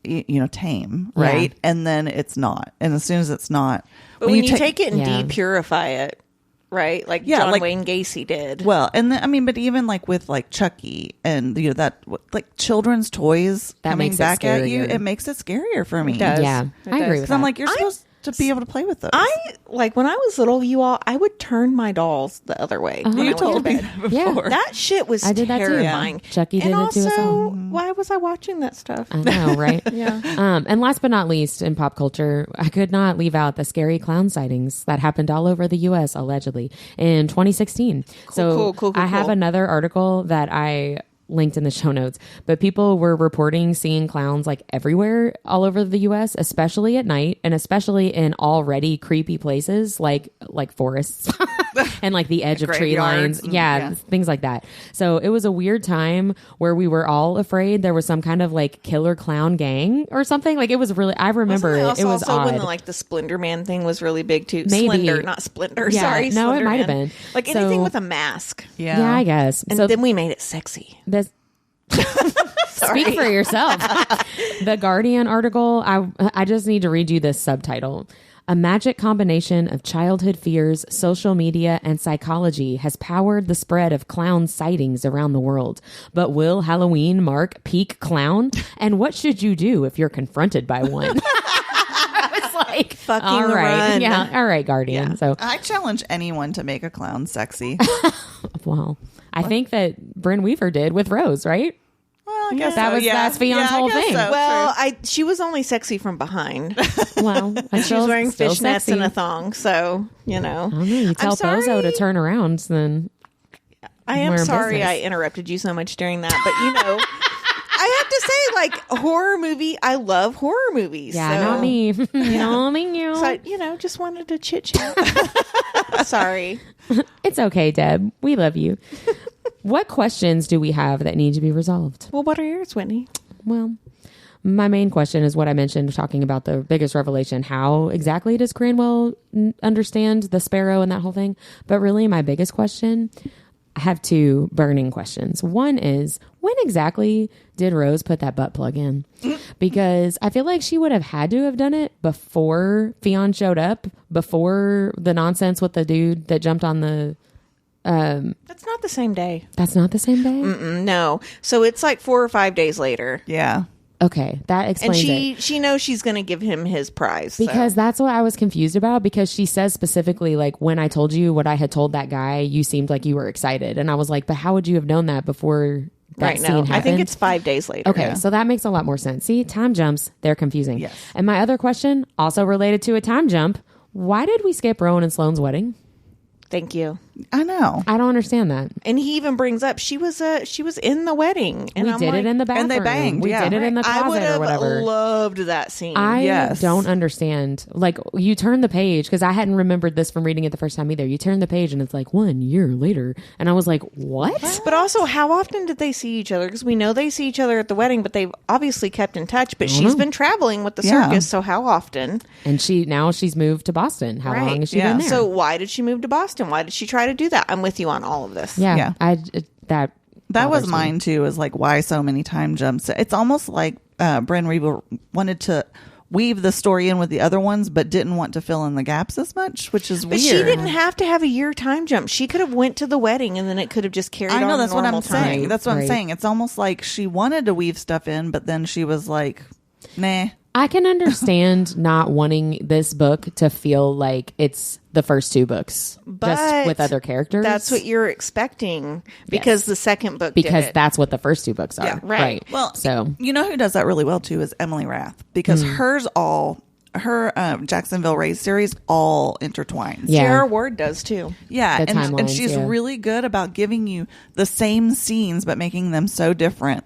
tame, right? Yeah. And then it's not, and as soon as it's not, But when you take it and Yeah. depurify it, right? Like Yeah, John like- Wayne Gacy did. well, and then, I mean, but even like with like Chucky and that like children's toys That coming makes it back at you, scarier. it makes it scarier for me. It does. Yeah, It I agree does. with Because that. I'm like, you're supposed to be able to play with those. When I was little, you all, I would turn my dolls the other way. When I You went to told me bed. that Yeah. before. That shit was I did that too. terrifying. Yeah. Chucky did and it too as well. also, why was I watching that stuff? I know, right? Yeah. And last but not least, in pop culture, I could not leave out the scary clown sightings that happened all over the U.S. allegedly in 2016. Cool. I have another article that I linked in the show notes, but people were reporting seeing clowns like everywhere all over the US, especially at night, and especially in already creepy places like forests and like the edge of tree lines. Yeah, things like that. So it was a weird time where we were all afraid there was some kind of like killer clown gang or something. Like it was really, I remember it was also odd. when the Slender Man thing was really big too. Maybe. Slender, not Splinter. Yeah, Sorry, no, it Slender might have Man. been. Like So- anything with a mask. Yeah, I guess. And so then we made it sexy. this speak for yourself. The Guardian article, I just need to read you this subtitle. A magic combination of childhood fears, social media, and psychology has powered the spread of clown sightings around the world. But will Halloween mark peak clown? And what should you do if you're confronted by one? I was like, Fucking all right. run. Yeah, all right, Guardian. Yeah. So, I challenge anyone to make a clown sexy. well, I think that Bryn Weaver did with Rose, right? Well, I guess That was- that's Fion's whole thing. Well, she was only sexy from behind. Well, She was wearing still fishnets sexy. and a thong, so you know. I don't know. You tell I'm sorry. Bozo to turn around, then I am we're in sorry business. I interrupted you so much during that, but you know, I have to say, like horror movie. I love horror movies. yeah, so, not me. No, me, you. So I, just wanted to chit chat. Sorry. It's okay, Deb. We love you. What questions do we have that need to be resolved? Well, what are yours, Whitney? Well, my main question is what I mentioned, talking about the biggest revelation. How exactly does Cranwell understand the sparrow and that whole thing? But really, my biggest question, I have two burning questions. One is, when exactly did Rose put that butt plug in? Because I feel like she would have had to have done it before Fionn showed up, before the nonsense with the dude that jumped on the... That's not the same day. That's not the same day? No. So it's like 4 or 5 days later. Yeah. Okay, that And explains it. she knows she's going to give him his prize. Because that's what I was confused about, because she says specifically, like, when I told you what I had told that guy, you seemed like you were excited. And I was like, but how would you have known that before that right scene now, happened? I think it's 5 days later. Okay, so that makes a lot more sense. See, time jumps, they're confusing. Yes. And my other question, also related to a time jump, why did we skip Rowan and Sloane's wedding? Thank you. I know. I don't understand that. And he even brings up she was in the wedding, and We I'm did like, it in the bathroom. And they banged, We yeah. did it in the I would closet or have whatever. loved that scene. I Yes. don't understand. Like, you turn the page, because I hadn't remembered this from reading it the first time either. You turn the page and it's like 1 year later. And I was like, what? But also, how often did they see each other? Because we know they see each other at the wedding, but they've obviously kept in touch. But she's been traveling with the Yeah. circus, so how often? And she's moved to Boston. How long has she Yeah. been there? So why did she move to Boston? Why did she try to do that? I'm with you on all of this. yeah, Yeah. that That was bothers me. mine too, is like, why so many time jumps? It's almost like Bryn Weaver wanted to weave the story in with the other ones, but didn't want to fill in the gaps as much, which is But weird. she didn't have to have a year time jump. She could have went to the wedding and then it could have just carried on. I know, that's what normal I'm time. saying. That's what I'm Right. saying. It's almost like she wanted to weave stuff in, but then she was like, nah. I can understand not wanting this book to feel like it's the first two books, But just with other characters. That's what you're expecting because the second book because did it. that's what the first two books are. Yeah, right. Well, so you know who does that really well too is Emily Rath, because her Jacksonville Rays series all intertwines. Yeah. J.R. Ward does too. Yeah, The and timelines, she's yeah. really good about giving you the same scenes but making them so different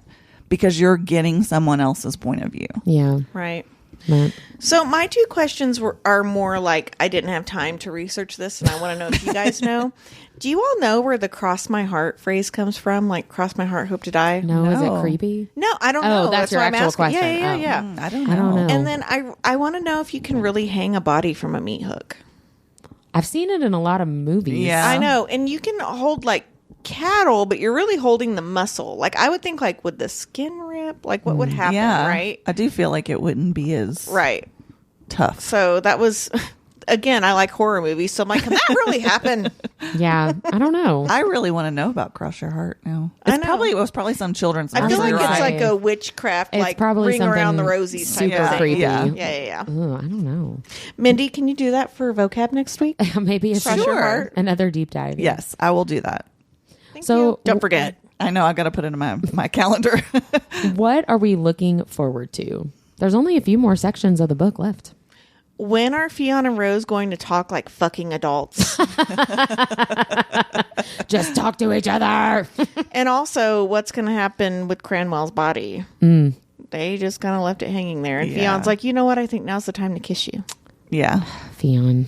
because you're getting someone else's point of view. yeah, Right. but- So my two questions are more like I didn't have time to research this, and I want to know if you guys know. Do you all know where the "cross my heart" phrase comes from? Like "cross my heart, hope to die." no, is No. it creepy? No, I don't Oh, know. that's your what I'm actual asking. question. Yeah. I don't know. I don't know. And then I want to know if you can really hang a body from a meat hook. I've seen it in a lot of movies. Yeah. I know, and you can hold like cattle, but you're really holding the muscle. Like I would think, like would the skin rip? Like what would happen? Yeah, Right. I do feel like it wouldn't be as Right. tough. So that was again, I like horror movies, so I'm like, can that really happen? Yeah, I don't know. I really want to know about Cross Your Heart now. I know. It was probably some children's I feel movie, like right? it's like a witchcraft, It's like probably ring around the something rosies type super of thing. creepy. Yeah. Yeah. Ooh, I don't know. Mindy, can you do that for vocab next week? Maybe it's Cross your heart. another deep dive. Yes, I will do that. Thank So- you. Don't forget. I know. I got to put it in my calendar. What are we looking forward to? There's only a few more sections of the book left. When are Fionn and Rose going to talk like fucking adults? Just talk to each other. And also, what's going to happen with Cranwell's body? They just kind of left it hanging there. And Yeah. Fion's like, you know what? I think now's the time to kiss you. Yeah. Fionn.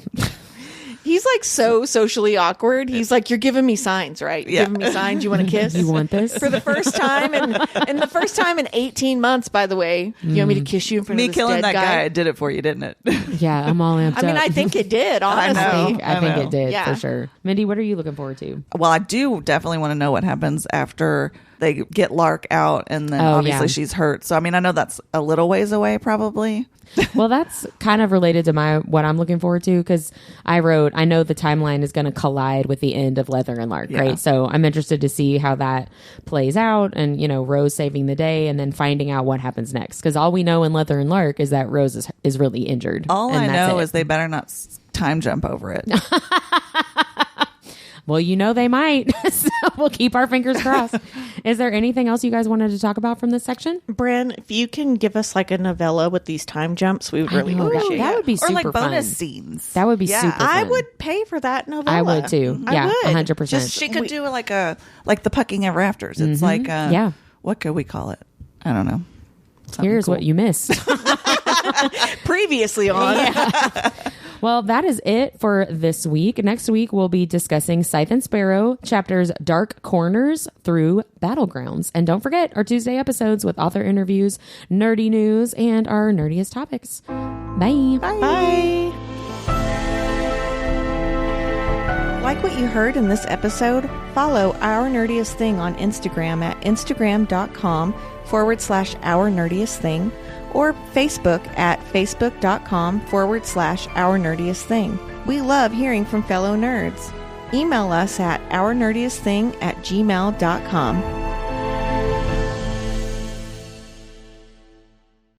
He's like so socially awkward. He's like, you're giving me signs, right? You're Yeah. giving me signs. You want to kiss? You want this? For the first time and the first time in 18 months, by the way. You want me to kiss you in front Me of this killing dead that guy guy? did it for you, didn't it? Yeah, I'm all amped I mean, up. I think it did, honestly. I I think know. it did Yeah. for sure. Mindy, what are you looking forward to? Well, I do definitely want to know what happens after they get Lark out and then Oh, obviously yeah. she's hurt. So, I mean, I know that's a little ways away probably. Well, that's kind of related to what I'm looking forward to, because I know the timeline is going to collide with the end of Leather and Lark, Yeah. right? So I'm interested to see how that plays out, and Rose saving the day and then finding out what happens next, because all we know in Leather and Lark is that Rose is really injured. All and I that's know it. is they better not time jump over it. Well, they might. So we'll keep our fingers crossed. Is there anything else you guys wanted to talk about from this section? Bran, if you can give us like a novella with these time jumps, we would really know, appreciate that it. would be Or super like bonus fun. scenes. That would be Yeah. super fun. I would pay for that novella. I would too. Yeah, I would. 100%. Just She could do like the Pucking Ever Afters. It's like Yeah. What could we call it? I don't know. Something Here's cool. what you missed. previously on. Well, that is it for this week. Next week, we'll be discussing Scythe and Sparrow, chapters Dark Corners through Battlegrounds. And don't forget our Tuesday episodes with author interviews, nerdy news, and our nerdiest topics. Bye. Bye. Like what you heard in this episode? Follow Our Nerdiest Thing on Instagram at instagram.com/Our Nerdiest Thing or Facebook at facebook.com/Our Nerdiest Thing. We love hearing from fellow nerds. Email us at ournerdiestthing@gmail.com.